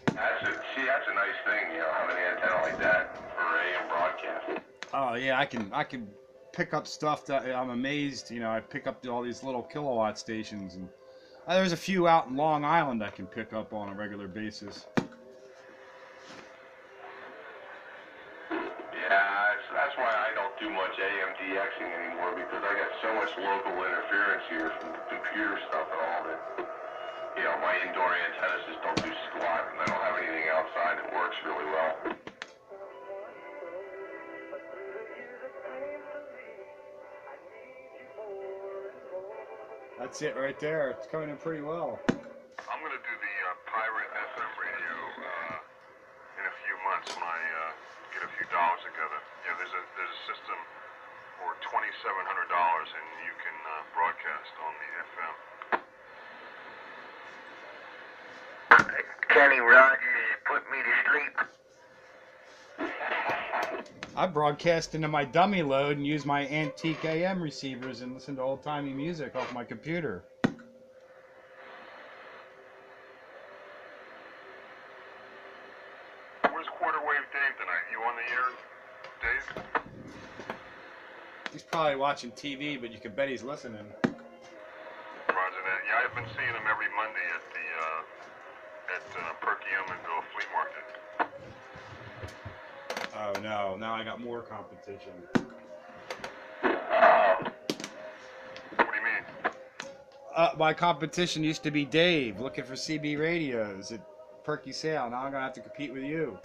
That's a nice thing, having an antenna like that for AM broadcast. Oh yeah, I can pick up stuff that I'm amazed. I pick up all these little kilowatt stations, and there's a few out in Long Island I can pick up on a regular basis. Yeah, that's why I don't do much AMDXing anymore, because I got so much local interference here from the computer stuff and all that. My indoor antennas just don't do squat, and I don't have anything outside that works really well. That's it right there. It's coming in pretty well. I'm going to do the pirate FM radio in a few months when I get a few dollars together. There's a system for $2,700, and you can broadcast on the FM. Kenny Rogers put me to sleep. I broadcast into my dummy load and use my antique AM receivers and listen to old-timey music off my computer. quarter wave Dave tonight? You on the air, Dave? He's probably watching TV, but you can bet he's listening. Roger that. Yeah, I've been seeing him every Monday at the Perkiomenville Flea Market. Oh no, now I got more competition. What do you mean? My competition used to be Dave, looking for CB radios at Perky Sale. Now I'm gonna have to compete with you.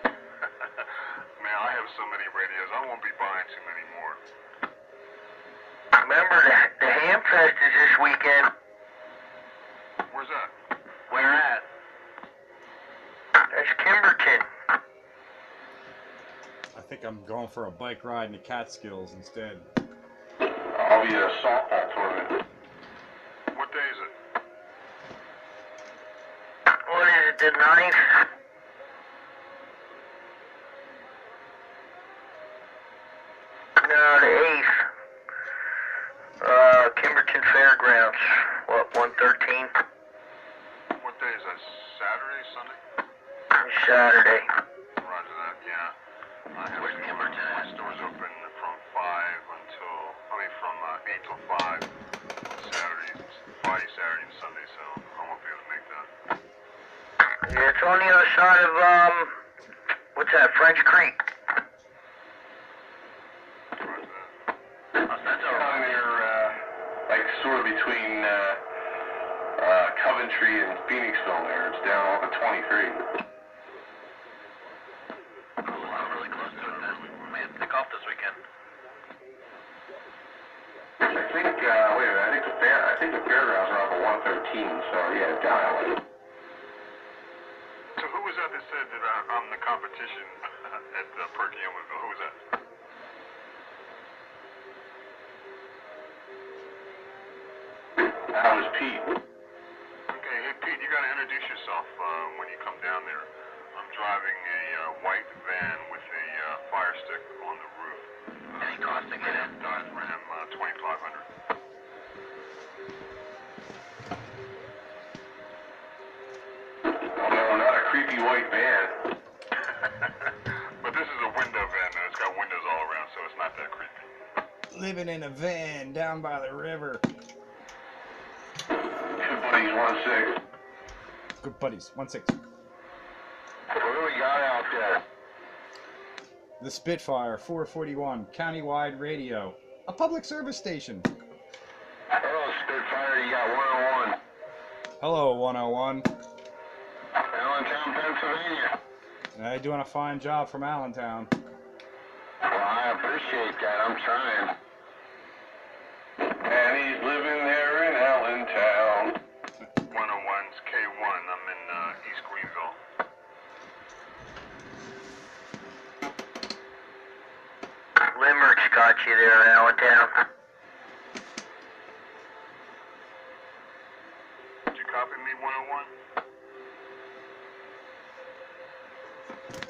Man, I have so many radios, I won't be buying too many more. Remember, the Ham Fest is this weekend. Where's that? Where at? That's Kimberton. I think I'm going for a bike ride in the Catskills instead. I'll be at a softball tournament. What day is it? What is it, the 9th? No, the 8th. Kimberton Fairgrounds. What, 113? What day is that? Saturday, Sunday? Saturday. Roger that, yeah. I have my stores open from 8 till 5 Saturdays, Friday, Saturday, and Sunday, so I won't be able to make that. Yeah, it's on the other side of, what's that, French Creek? Roger that. That's down near, like sort of between Coventry and Phoenixville there. It's down off of 23. Cool, I'm really close to it then. We may have to take off this weekend. I think, wait a minute, I think the fairgrounds are off of 113, so yeah, down that way. So who was that said that I'm the competition at Perkiomenville? Who was that? That was Pete. Okay, hey Pete, you gotta introduce yourself when you come down there. I'm driving a white van with a fire stick on the roof. Any cost to get in? Dodge Ram 2500. Oh no, not a creepy white van. But this is a window van, and it's got windows all around, so it's not that creepy. Living in a van down by the river. Good buddies, 1-6. Good buddies, 1-6. What do we got out there? The Spitfire 441 countywide radio, a public service station. Hello, Spitfire, you got 101. Hello, 101. Allentown, Pennsylvania. Doing a fine job from Allentown. Well, I appreciate that. I'm trying. And he's living there in Allentown. 101's K1. I'm in East Greenville. Limerick's got you there in Allentown. Did you copy me, 101?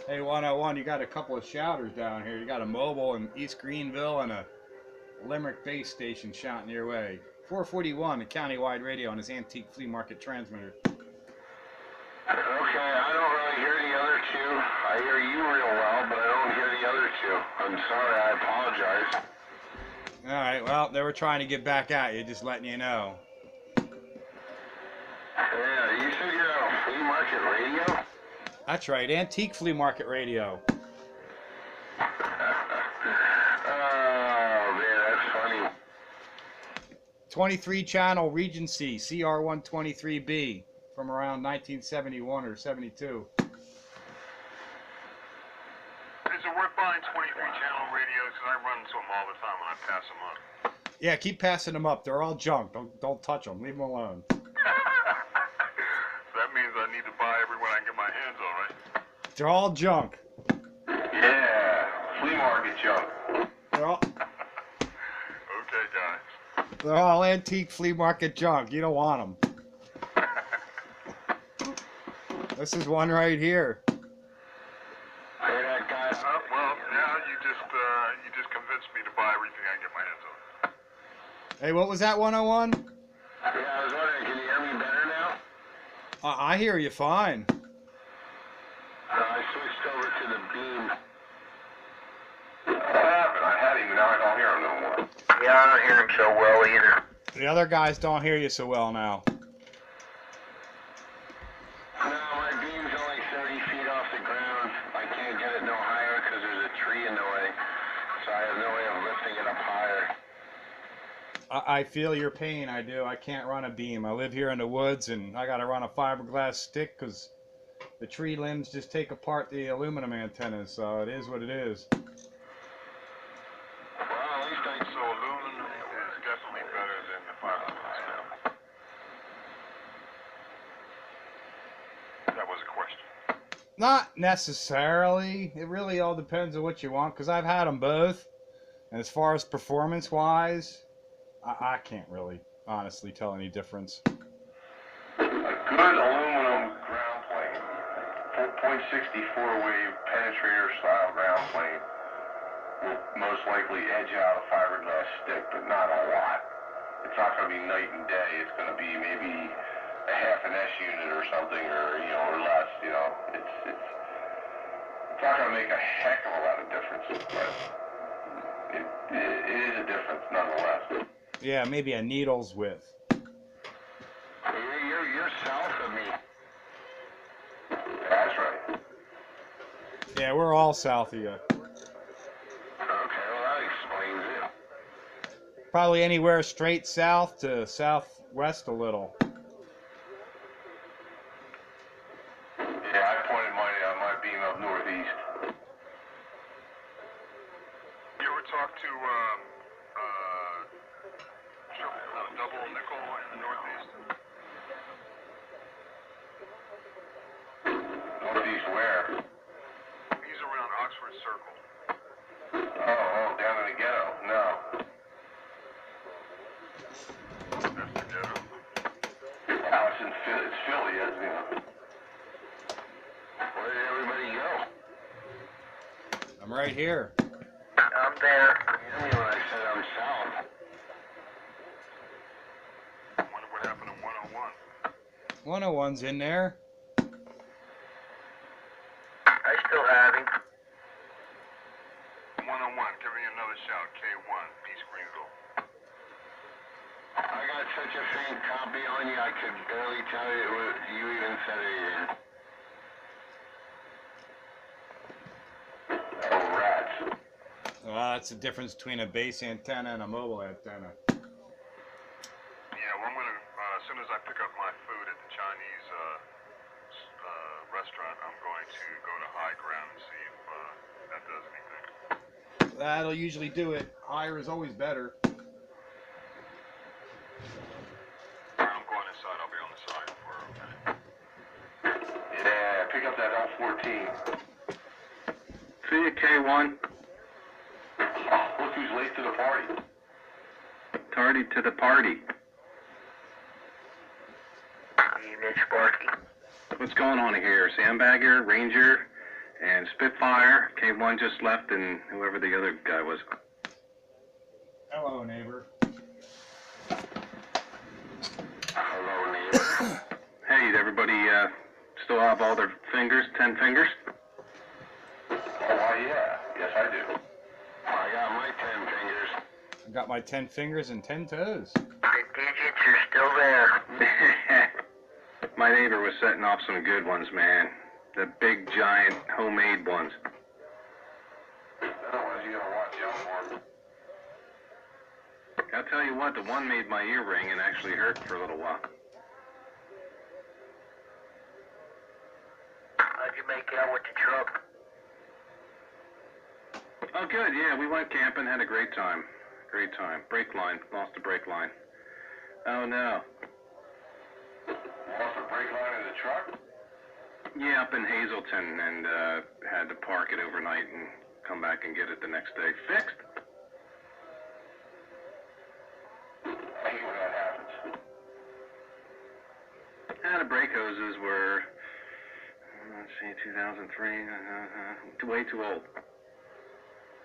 Hey, 101, you got a couple of shouters down here. You got a mobile in East Greenville and a Limerick base station shouting your way. 441, a countywide radio on his antique flea market transmitter. Okay, I don't really hear the other two. I hear you real well, but I don't hear the other two. I'm sorry, I apologize. All right, well, they were trying to get back at you, just letting you know. Yeah, you said you're on a flea market radio? That's right, antique flea market radio. Oh, man, that's funny. 23 channel Regency CR 123B from around 1971 or 72. Is it worth buying 23 channel radios? Because I run to them all the time when I pass them up. Yeah, keep passing them up. They're all junk. Don't touch them. Leave them alone. So that means I need to buy every one I can get my hands on, right? They're all junk. Yeah, flea market junk. Okay, guys. They're all antique flea market junk. You don't want them. This is one right here. Hey, that guy. Well, yeah, you just convinced me to buy everything I can get my hands on. Hey, what was that, 101? Yeah, I was wondering, can you hear me better now? I hear you fine. I switched over to the beam. What happened? I had him, and now I don't hear him no more. Yeah, I don't hear him so well either. The other guys don't hear you so well now. No, my beam's only 30 feet off the ground. I can't get it no higher because there's a tree in the way. So I have no way of lifting it up higher. I feel your pain, I do. I can't run a beam. I live here in the woods, and I gotta run a fiberglass stick because the tree limbs just take apart the aluminum antennas, so it is what it is. Well, at least I So aluminum is definitely better than the fiberglass now. That was a question. Not necessarily. It really all depends on what you want, because I've had them both. And as far as performance-wise, I can't really honestly tell any difference. A good aluminum ground plane, 4.64 wave penetrator style ground plane, will most likely edge out a fiberglass stick, but not a lot. It's not going to be night and day. It's going to be maybe a half an S unit or something, or or less. It's not going to make a heck of a lot of difference, but it is a difference nonetheless. Yeah, maybe a needle's width. You're south of me. That's right. Yeah, we're all south of you. Okay, well that explains it. Probably anywhere straight south to southwest a little. Yeah, I pointed my beam up northeast. You ever talk to double nickel in the northeast? Northeast where? He's around Oxford Circle. Oh, down in the ghetto. No. That's the ghetto. Oh, it's Philly, isn't it? Where did everybody go? I'm right here. I'm there. You hear me when I said I'm south. Wonder what happened to 101. 101's in there. I still have him. 101, give me another shout. K1, East Greenville. I got such a faint copy on you, I could barely tell you what you even said it again. Oh, rats. That's the difference between a base antenna and a mobile antenna. Yeah, well, I'm gonna, as soon as I pick up my food at the Chinese restaurant, I'm going to go to high ground and see if that does anything. That'll usually do it. Higher is always better. I'm going inside. I'll be on the side for a minute. Yeah, pick up that L14. See you, K1. Oh, look who's late to the party. Tardy to the party. Evening, Sparky. What's going on here? Sandbagger, Ranger, and Spitfire. K1 just left, and whoever the other guy was. Hello, neighbor. Hello, neighbor. Hey, everybody still have all their fingers, 10 fingers? Oh, yeah. Yes, I do. I got my 10 fingers. I got my 10 fingers and 10 toes. The digits are still there. My neighbor was setting off some good ones, man. The big, giant, homemade ones. Otherwise, you gotta watch out for. I'll tell you what, the one made my ear ring and actually hurt for a little while. How'd you make out with the truck? Oh, good, yeah, we went camping, had a great time. Great time. Brake line, lost the brake line. Oh, no. Lost a brake line in the truck? Yeah, up in Hazleton, and had to park it overnight and come back and get it the next day. Fixed? I hate when that happens. The brake hoses were, let's see, 2003, way too old.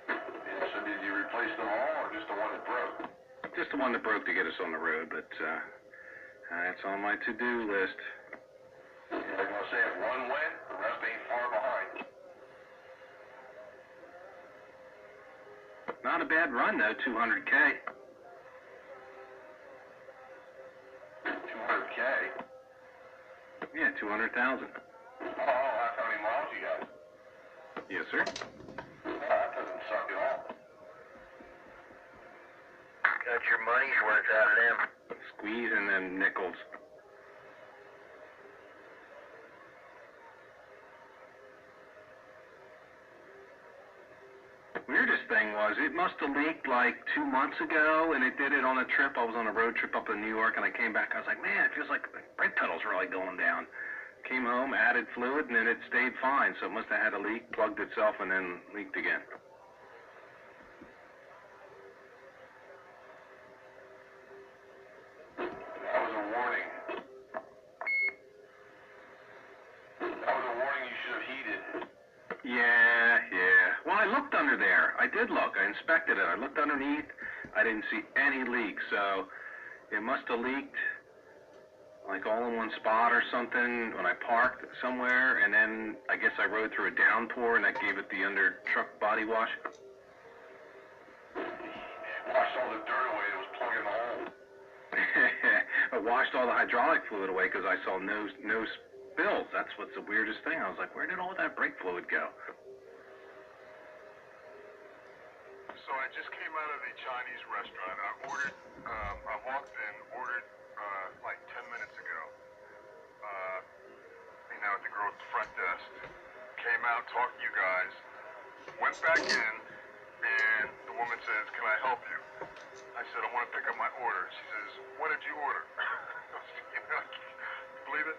Yeah, so did you replace them all, or just the one that broke? Just the one that broke to get us on the road, but it's on my to-do list. Yeah, I was gonna say, if one went, the rest ain't far behind. Not a bad run though, 200K. 200K. Yeah, 200,000. Oh, that's how many miles you got. Yes, sir. That doesn't suck at all. Got your money's worth out of them. Squeezing them nickels. Weirdest thing was, it must have leaked like 2 months ago, and it did it on a trip. I was on a road trip up in New York, and I came back. I was like, man, it feels like the brake pedal's really going down. Came home, added fluid, and then it stayed fine. So it must have had a leak, plugged itself, and then leaked again. That was a warning. That was a warning you should have heeded. Yeah. Well, I looked under there. I did look. I inspected it. I looked underneath. I didn't see any leaks, so it must have leaked like all in one spot or something when I parked somewhere, and then I guess I rode through a downpour, and that gave it the under truck body wash. Washed all the dirt away that was plugging the hole. I washed all the hydraulic fluid away because I saw no spills. That's what's the weirdest thing. I was like, where did all that brake fluid go? So I just came out of the Chinese restaurant. I walked in, ordered like 10 minutes ago. At the girl at the front desk. Came out, talked to you guys. Went back in, and the woman says, "Can I help you?" I said, "I want to pick up my order." She says, "What did you order?" Believe it?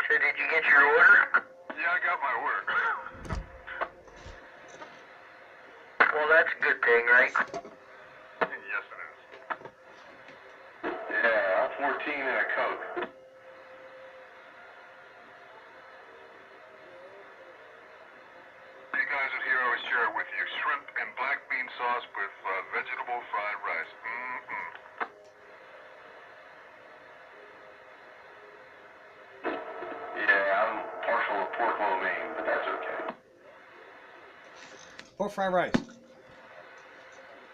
So did you get your order? Yeah, I got my order. Well, that's a good thing, right? Yes, it is. Yeah, 14 and a Coke. You guys would hear I always share it with you. Shrimp and black bean sauce with vegetable fried rice. Mm-mm. Yeah, I'm partial to pork lo mein, but that's okay. Pork fried rice.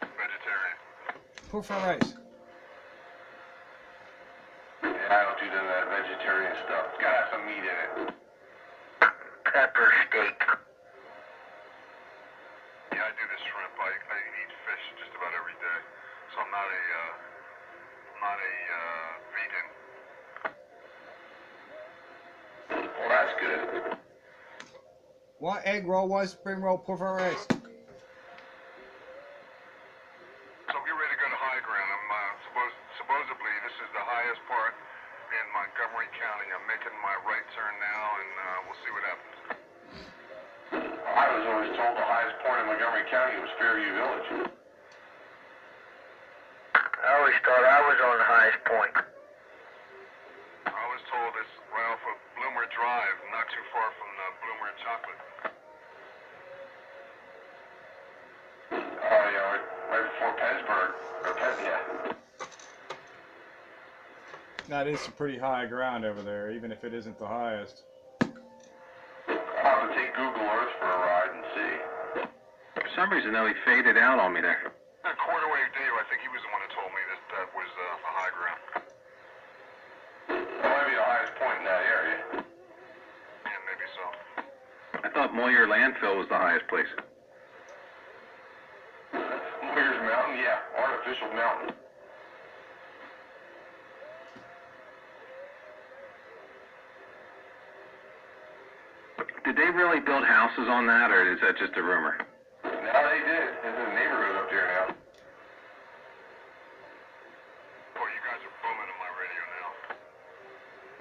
Vegetarian. Pork fried rice. Yeah, I don't do none of that vegetarian stuff. It's gotta have some meat in it. Pepper steak. Yeah, I do the shrimp. I eat fish just about every day, so I'm not a vegan. Well, that's good. What? Egg roll, one spring roll, pork fried rice. So get ready to go to high ground. Supposedly this is the highest part in Montgomery County. I'm making my right turn now, and we'll see what happens. I was always told the highest point in Montgomery County was Fairview Village. I always thought I was on the highest point. I was told it's right off of Bloomer Drive, not too far from the Bloomer Chocolate. Oh, yeah, right before Pennsburg. Yeah. That is some pretty high ground over there, even if it isn't the highest. I'll have to take Google Earth for a ride and see. For some reason, though, he faded out on me there. Quarterwave Dave, I think he was the one that told me that was the high ground. That might be the highest point in that area. Yeah, maybe so. I thought Moyer Landfill was the highest place. Moyer's Mountain, yeah, artificial mountain. Did they really build houses on that, or is that just a rumor? No, they did. There's a neighborhood up there now. Boy, you guys are booming on my radio now.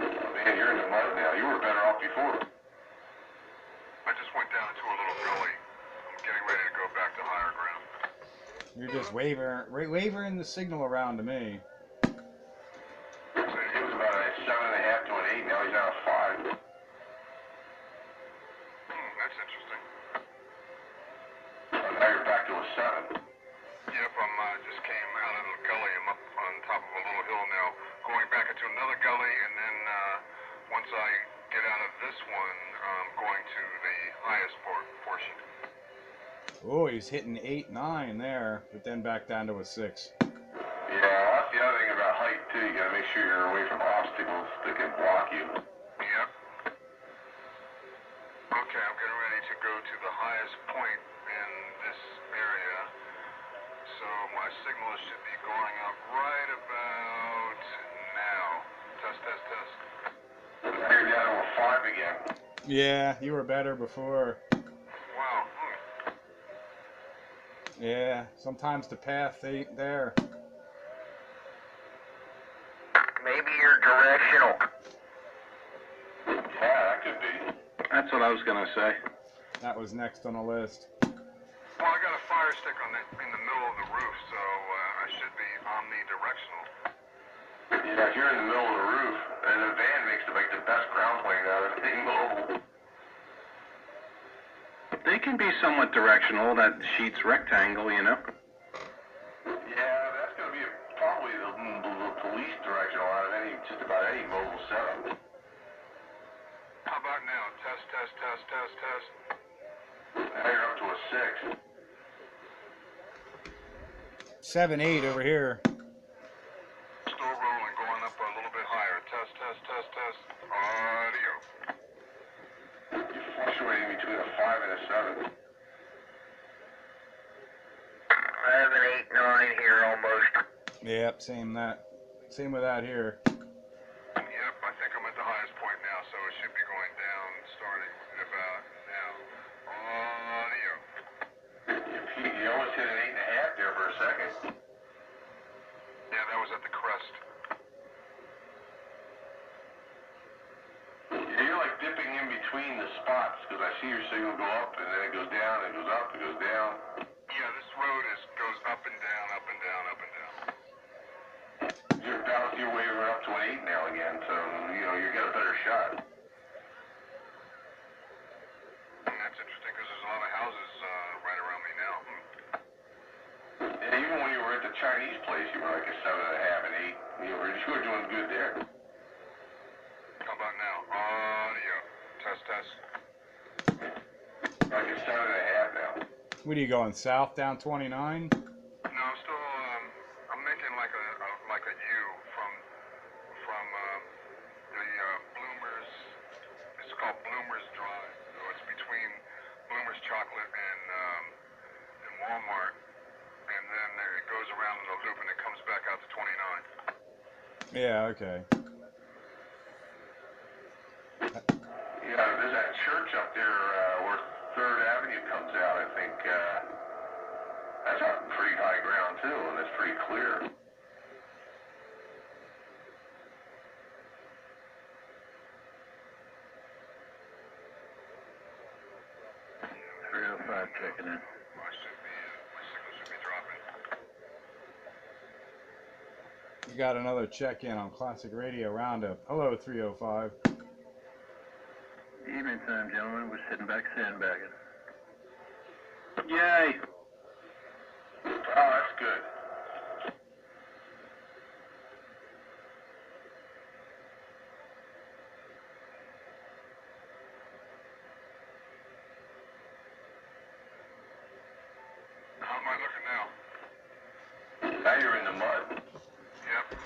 Oh, man, you're in the mud now. You were better off before. I just went down into a little gully. I'm getting ready to go back to higher ground. You're just wavering the signal around to me. So he was about a 7.5 to an 8. Now he's down a 5. That's interesting. So now you're back to a 7. Yep, just came out of the gully. I'm up on top of a little hill now, going back into another gully, and then once I get out of this this one going to the highest portion. Oh, he's hitting 8, 9 there, but then back down to a 6. Yeah, that's the other thing about height too. You gotta make sure you're away from obstacles that can block you. Yep. Okay, I'm getting ready to go to the highest point in this area. So my signal should be going up right about now. Test, test, test. You're down to a 5 again. Yeah, you were better before. Wow. Yeah, sometimes the path ain't there. Maybe you're directional. Yeah, that could be. That's what I was gonna say. That was next on the list. Well, I got a fire stick in the middle of the roof, so I should be omnidirectional. Yeah, if you're in the middle of the roof, and the van makes the best ground plane out of anything mobile. They can be somewhat directional, that sheet's rectangle, you know? Yeah, that's going to be probably the least directional out of just about any mobile setup. How about now? Test, test, test, test, test. Now you're up to a 6. 7, 8 over here. Still rolling, going up a little bit higher. Test, test, test, test. Audio. You're fluctuating between a 5 and a 7. 7, 8, 9 here almost. Yep, same with that here. Yep, I think I'm at the highest point now, so it should be going down starting about now. Audio. You almost hit an 8.5 there for a second. Yeah, that was at the crest. Yeah, you're like dipping in between the spots, because I see your signal go up, and then it goes down, and it goes up, it goes down. Yeah, this road goes up and down, up and down, up and down. You're about your way up to an 8 now again, so, you got a better shot. That's interesting, because there's a lot of houses right around me now. And even when you were at the Chinese place, you were like a 7.5 and 8. You were doing good there. How about now? Audio. Test, test. Like a 7.5 now. What are you going, south down 29? No, I'm still, I'm making like a U from the Bloomers. It's called Bloomers Drive. So it's between Bloomers Chocolate and Walmart, and then it goes around in the loop and it comes back out to 29. Yeah, okay. Yeah, there's that church up there where 3rd Avenue comes out, I think. That's on pretty high ground, too, and it's pretty clear. Checking in. My signal should be dropping. You got another check-in on Classic Radio Roundup. Hello, 305. Evening time, gentlemen. We're sitting back sandbagging. Yay! Oh, that's good. How am I looking now? Now you're in the mud. Yep.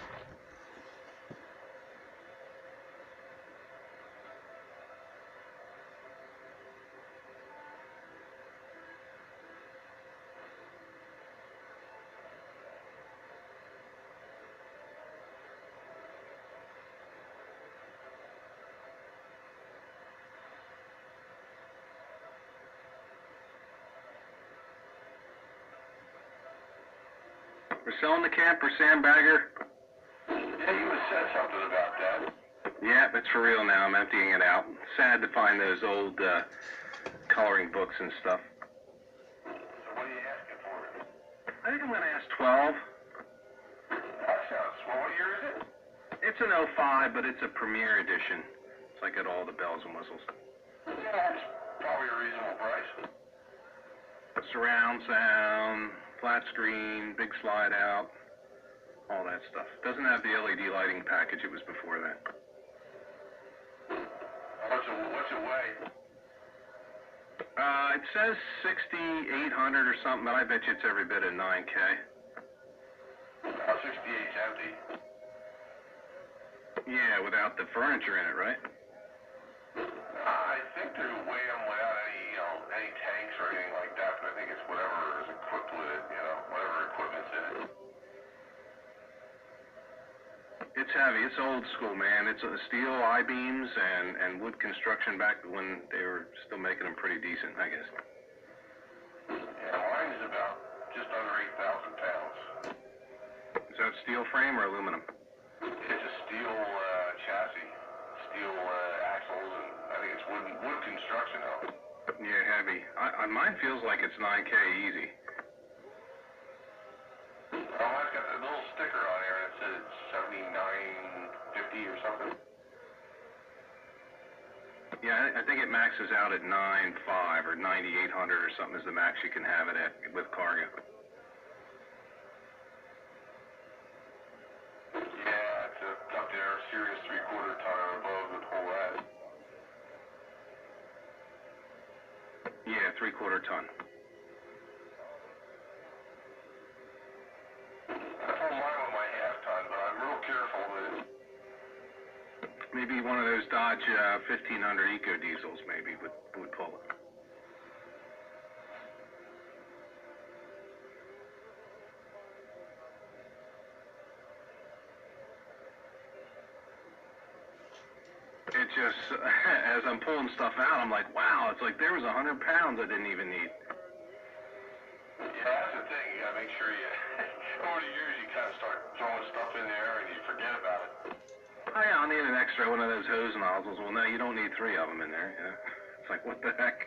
We're selling the camper, sandbagger. Yeah, you had said something about that. Yeah, it's for real now. I'm emptying it out. Sad to find those old coloring books and stuff. So what are you asking for? I think I'm going to ask 12. That sounds swell. What year is it? It's an 05, but it's a premiere edition. It's like got all the bells and whistles. Yeah, that's probably a reasonable price. Surround sound, flat screen, big slide out, all that stuff. Doesn't have the LED lighting package. It was before that. What's It says 6,800 or something, but I bet you it's every bit of 9K. 68's empty. Yeah, without the furniture in it, right? I think they weigh them without any tanks or anything like that, but I think it's whatever is equipped with it, whatever equipment's in it. It's heavy. It's old school, man. It's steel I-beams and wood construction back when they were still making them pretty decent, I guess. Yeah, mine is about just under 8,000 pounds. Is that steel frame or aluminum? It's a steel chassis, steel axles, and I think it's wood construction though. Yeah, heavy. Mine feels like it's 9K easy. Oh, mine's got that little sticker on here that says it's 7950 or something. Yeah, I think it maxes out at 9.5 or 9,800 or something is the max you can have it at with cargo. Yeah, it's up there, serious 3/4 ton or above would pull that. Yeah, 3/4 ton. I pull mine with my half ton, but I'm real careful with it. Maybe one of those Dodge 1500 Eco Diesels maybe would pull it. It just, as I'm pulling stuff out, I'm like, wow, it's like there was 100 pounds I didn't even need. Yeah, that's the thing. You gotta make sure you, over the years, you kind of start throwing stuff in there and you forget about it. Oh yeah, I'll need an extra one of those hose nozzles. Well, no, you don't need 3 of them in there. You know? It's like, what the heck?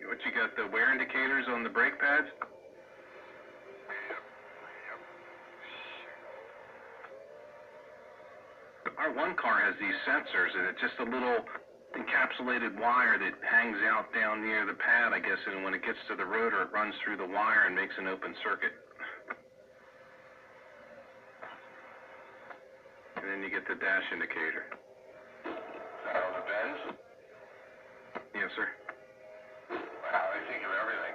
What, you got the wear indicators on the brake pads? Our one car has these sensors, and it's just a little encapsulated wire that hangs out down near the pad, I guess, and when it gets to the rotor, it runs through the wire and makes an open circuit. And then you get the dash indicator. Is that on the Benz? Yes, sir. Wow, they think of everything.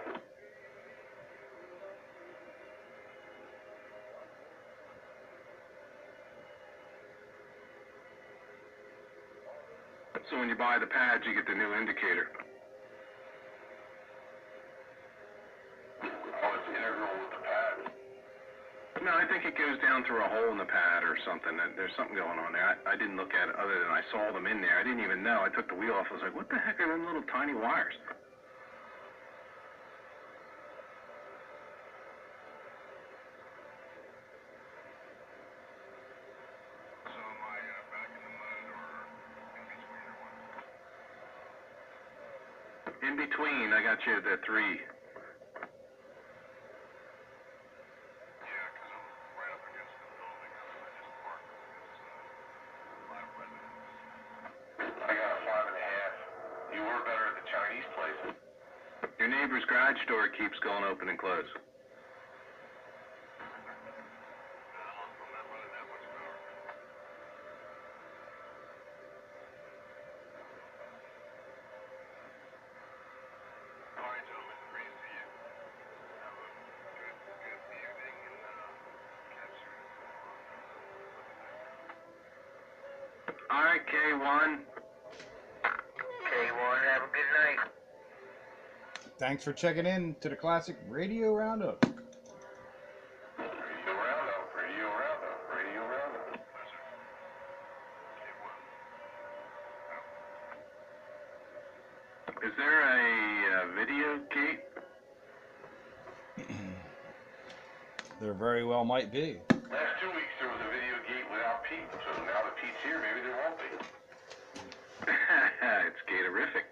So when you buy the pads, you get the new indicator. Oh, it's integral with the pad. No, I think it goes down through a hole in the pad or something. There's something going on there. I didn't look at it other than I saw them in there. I didn't even know. I took the wheel off. I was like, what the heck are them little tiny wires? In between, I got you the 3. I got a 5.5. You were better at the Chinese place. Your neighbor's garage door keeps going open and close. All right, K1. K1, have a good night. Thanks for checking in to the Classic Radio Roundup. Radio Roundup, Radio Roundup, Radio Roundup. Is there a video gate? There very well might be. Last 2 weeks there was a video gate without Pete, so now that Pete's here, maybe there won't be. It's gatorific.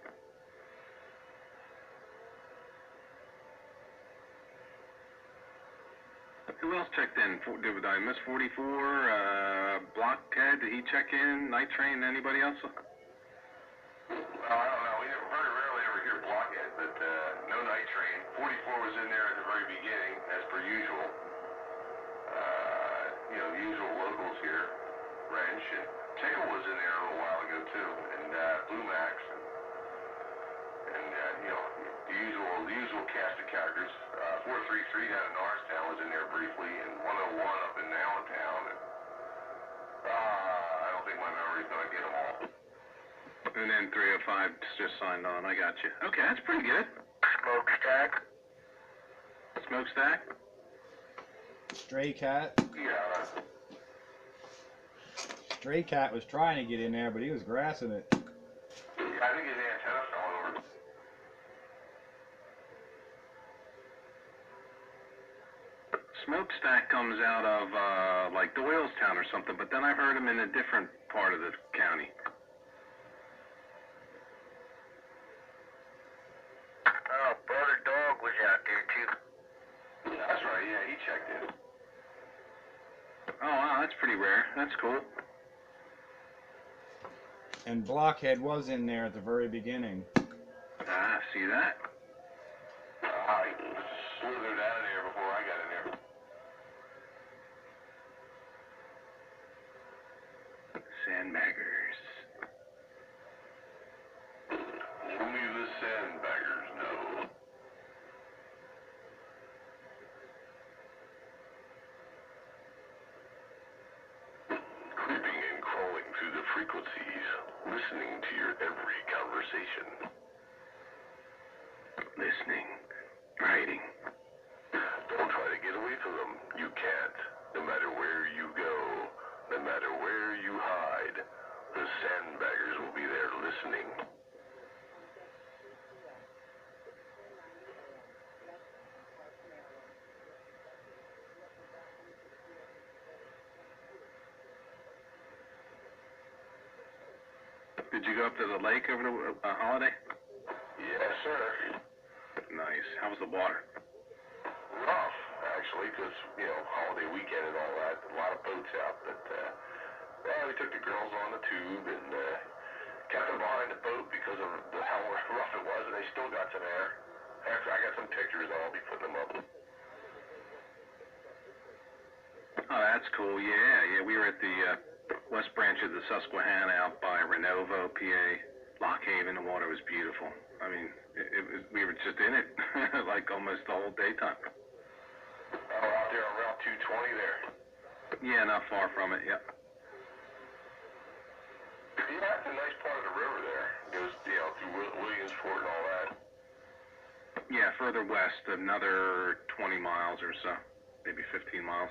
Who else checked in? Did I miss 44? Blockhead, did he check in? Night Train, anybody else? Well, I don't know. We never, very rarely ever hear blockhead, but no night train. 44 was in there at the very beginning, as per usual. You know, the usual locals here. Wrench and Tickle was in there a little while ago too, and Blue Max, and you know, the usual cast of characters. 433 down in Norristown was in there briefly, and 101 up in Allentown. And, I don't think my memory's gonna get them all. And then 305 just signed on. I got you. Okay, that's pretty good. Smokestack. Smokestack? Stray Cat. Yeah. Stray Cat was trying to get in there, but he was grassing it. Yeah, I think his antenna fell over. Smokestack comes out of like Doylestown or something, but then I've heard him in a different part of the county. Oh, Brother Dog was out there too. Yeah, that's right. Yeah, he checked in. Oh wow, that's pretty rare. That's cool. And Blockhead was in there at the very beginning. Ah, see that? I slithered out of there before I got in there. Sandbaggers. Only the sandbaggers know. Creeping and crawling through the frequencies, listening to your every conversation. Listening. Writing. Don't try to get away from them. You can't. No matter where you go, no matter where you hide, the sandbaggers will be there listening. Did you go up to the lake over the holiday? Yes, sir. Nice. How was the water? Rough, actually, because, you know, holiday weekend and all that. A lot of boats out, but, well, we took the girls on the tube and kept them behind the boat because of how rough it was, and they still got some air. After I got some pictures, I'll be putting them up. Oh, that's cool. Yeah. We were at the west branch of the Susquehanna out by Renovo, PA. Lock Haven, the water was beautiful. I mean, we were just in it, like almost the whole daytime. Oh, out there on Route 220 there. Yeah, not far from it, yeah. Yeah, that's a nice part of the river there. It goes, you know, through Williamsport and all that. Yeah, further west, another 20 miles or so, maybe 15 miles.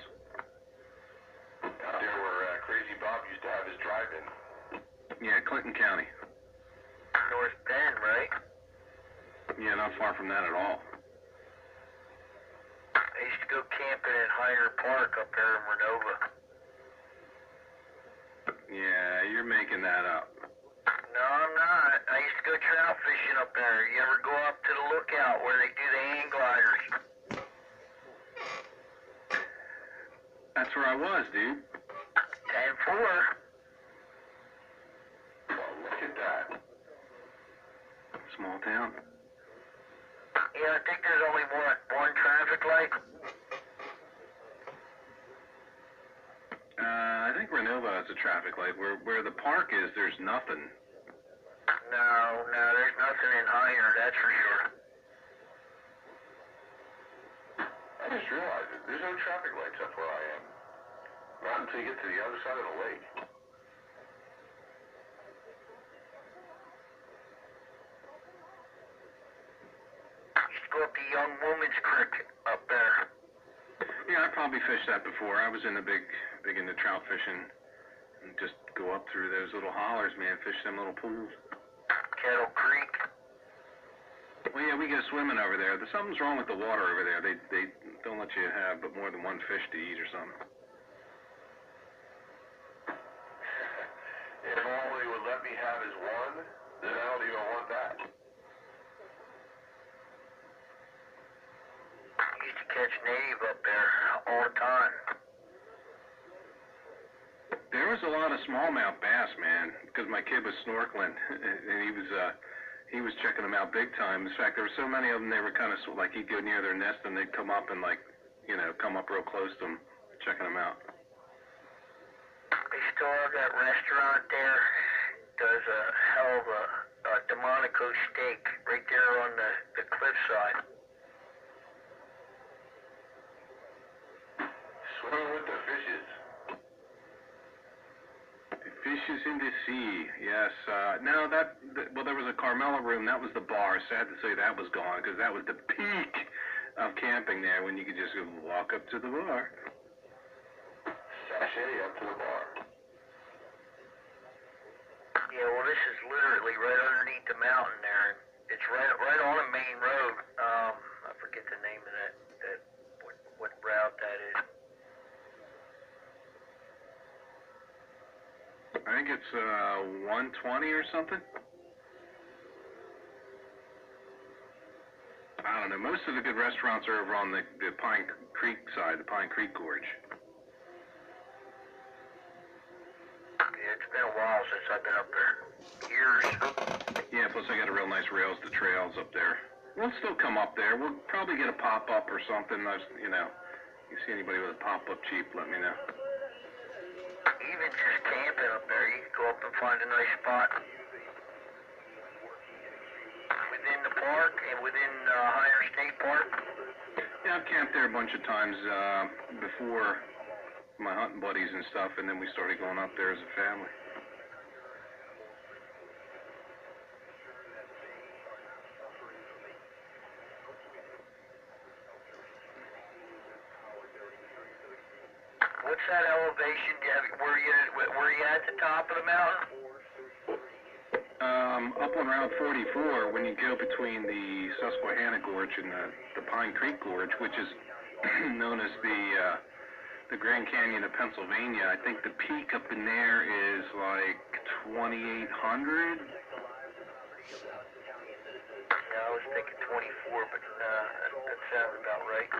Out there where Crazy Bob used to have his drive-in. Yeah, Clinton County. North Bend, right? Yeah, not far from that at all. I used to go camping in Hyder Park up there in Renova. Yeah, you're making that up. No, I'm not. I used to go trout fishing up there. You ever go up to the lookout where they do the hang gliders? That's where I was, dude. 10-4. Well, look at that. Small town. Yeah, I think there's only one traffic light. I think Renova has a traffic light. Where the park is, there's nothing. No, there's nothing in Hyder, that's for sure. I just realized it. There's no traffic lights up where I am. Not until you get to the other side of the lake. Used to go up to Young Woman's Creek up there. Yeah, I probably fished that before. I was big into trout fishing. And just go up through those little hollers, man, fish them little pools. Kettle Creek. Well, yeah, we go swimming over there. Something's wrong with the water over there. They don't let you have but more than one fish to eat or something. If all they would let me have is one, then I don't even want that. Used to catch native up there all the time. There There was a lot of smallmouth bass, man, because my kid was snorkeling, and he was checking them out big time. In fact, there were so many of them, they were kind of like he'd go near their nest and they'd come up and come up real close to them, checking them out. They still have that restaurant there. Does a hell of a Delmonico steak right there on the cliffside. Swimming with the fishes. Fishes in the sea, yes. No, well, there was a Carmela room. That was the bar. Sad to say that was gone because that was the peak of camping there when you could just go walk up to the bar. Sashay up to the bar. Yeah, well, this is literally right underneath the mountain there. It's right on a main road. I forget the name of what route that is. I think it's 120 or something. I don't know. Most of the good restaurants are over on the Pine Creek side, the Pine Creek Gorge. Yeah, it's been a while since I've been up there. Years. Yeah, plus I got a real nice rails to trails up there. We'll still come up there. We'll probably get a pop-up or something. You see anybody with a pop-up Jeep, let me know. Even just camping up there, you can go up and find a nice spot. Within the park and within Higher State Park. Yeah, I've camped there a bunch of times before my hunting buddies and stuff, and then we started going up there as a family. What's that elevation? Were you at the top of the mountain? Up on Route 44, when you go between the Susquehanna Gorge and the Pine Creek Gorge, which is known as the Grand Canyon of Pennsylvania, I think the peak up in there is like 2,800. Yeah, I was thinking 24, but that sounds about right.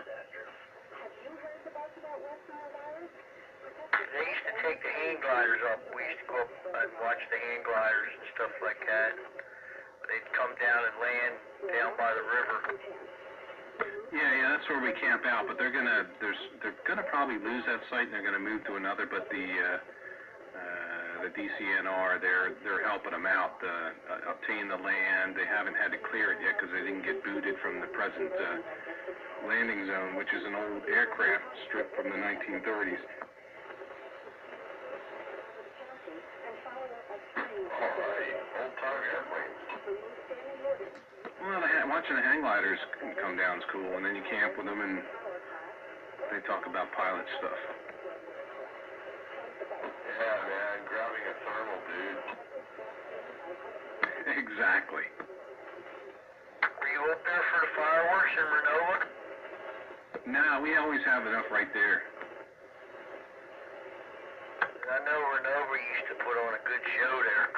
They used to take the hang gliders up. We used to go up and watch the hang gliders and stuff like that. They'd come down and land down by the river. Yeah, that's where we camp out. But they're gonna probably lose that site and they're gonna move to another. But the DCNR, they're helping them out obtain the land. They haven't had to clear it yet because they didn't get booted from the present landing zone, which is an old aircraft strip from the 1930s. Well, watching the hang gliders come down is cool, and then you camp with them and they talk about pilot stuff. Yeah, man, grabbing a thermal, dude. Exactly. Were you up there for the fireworks in Renova? Nah, we always have enough right there. I know Renova used to put on a good show there.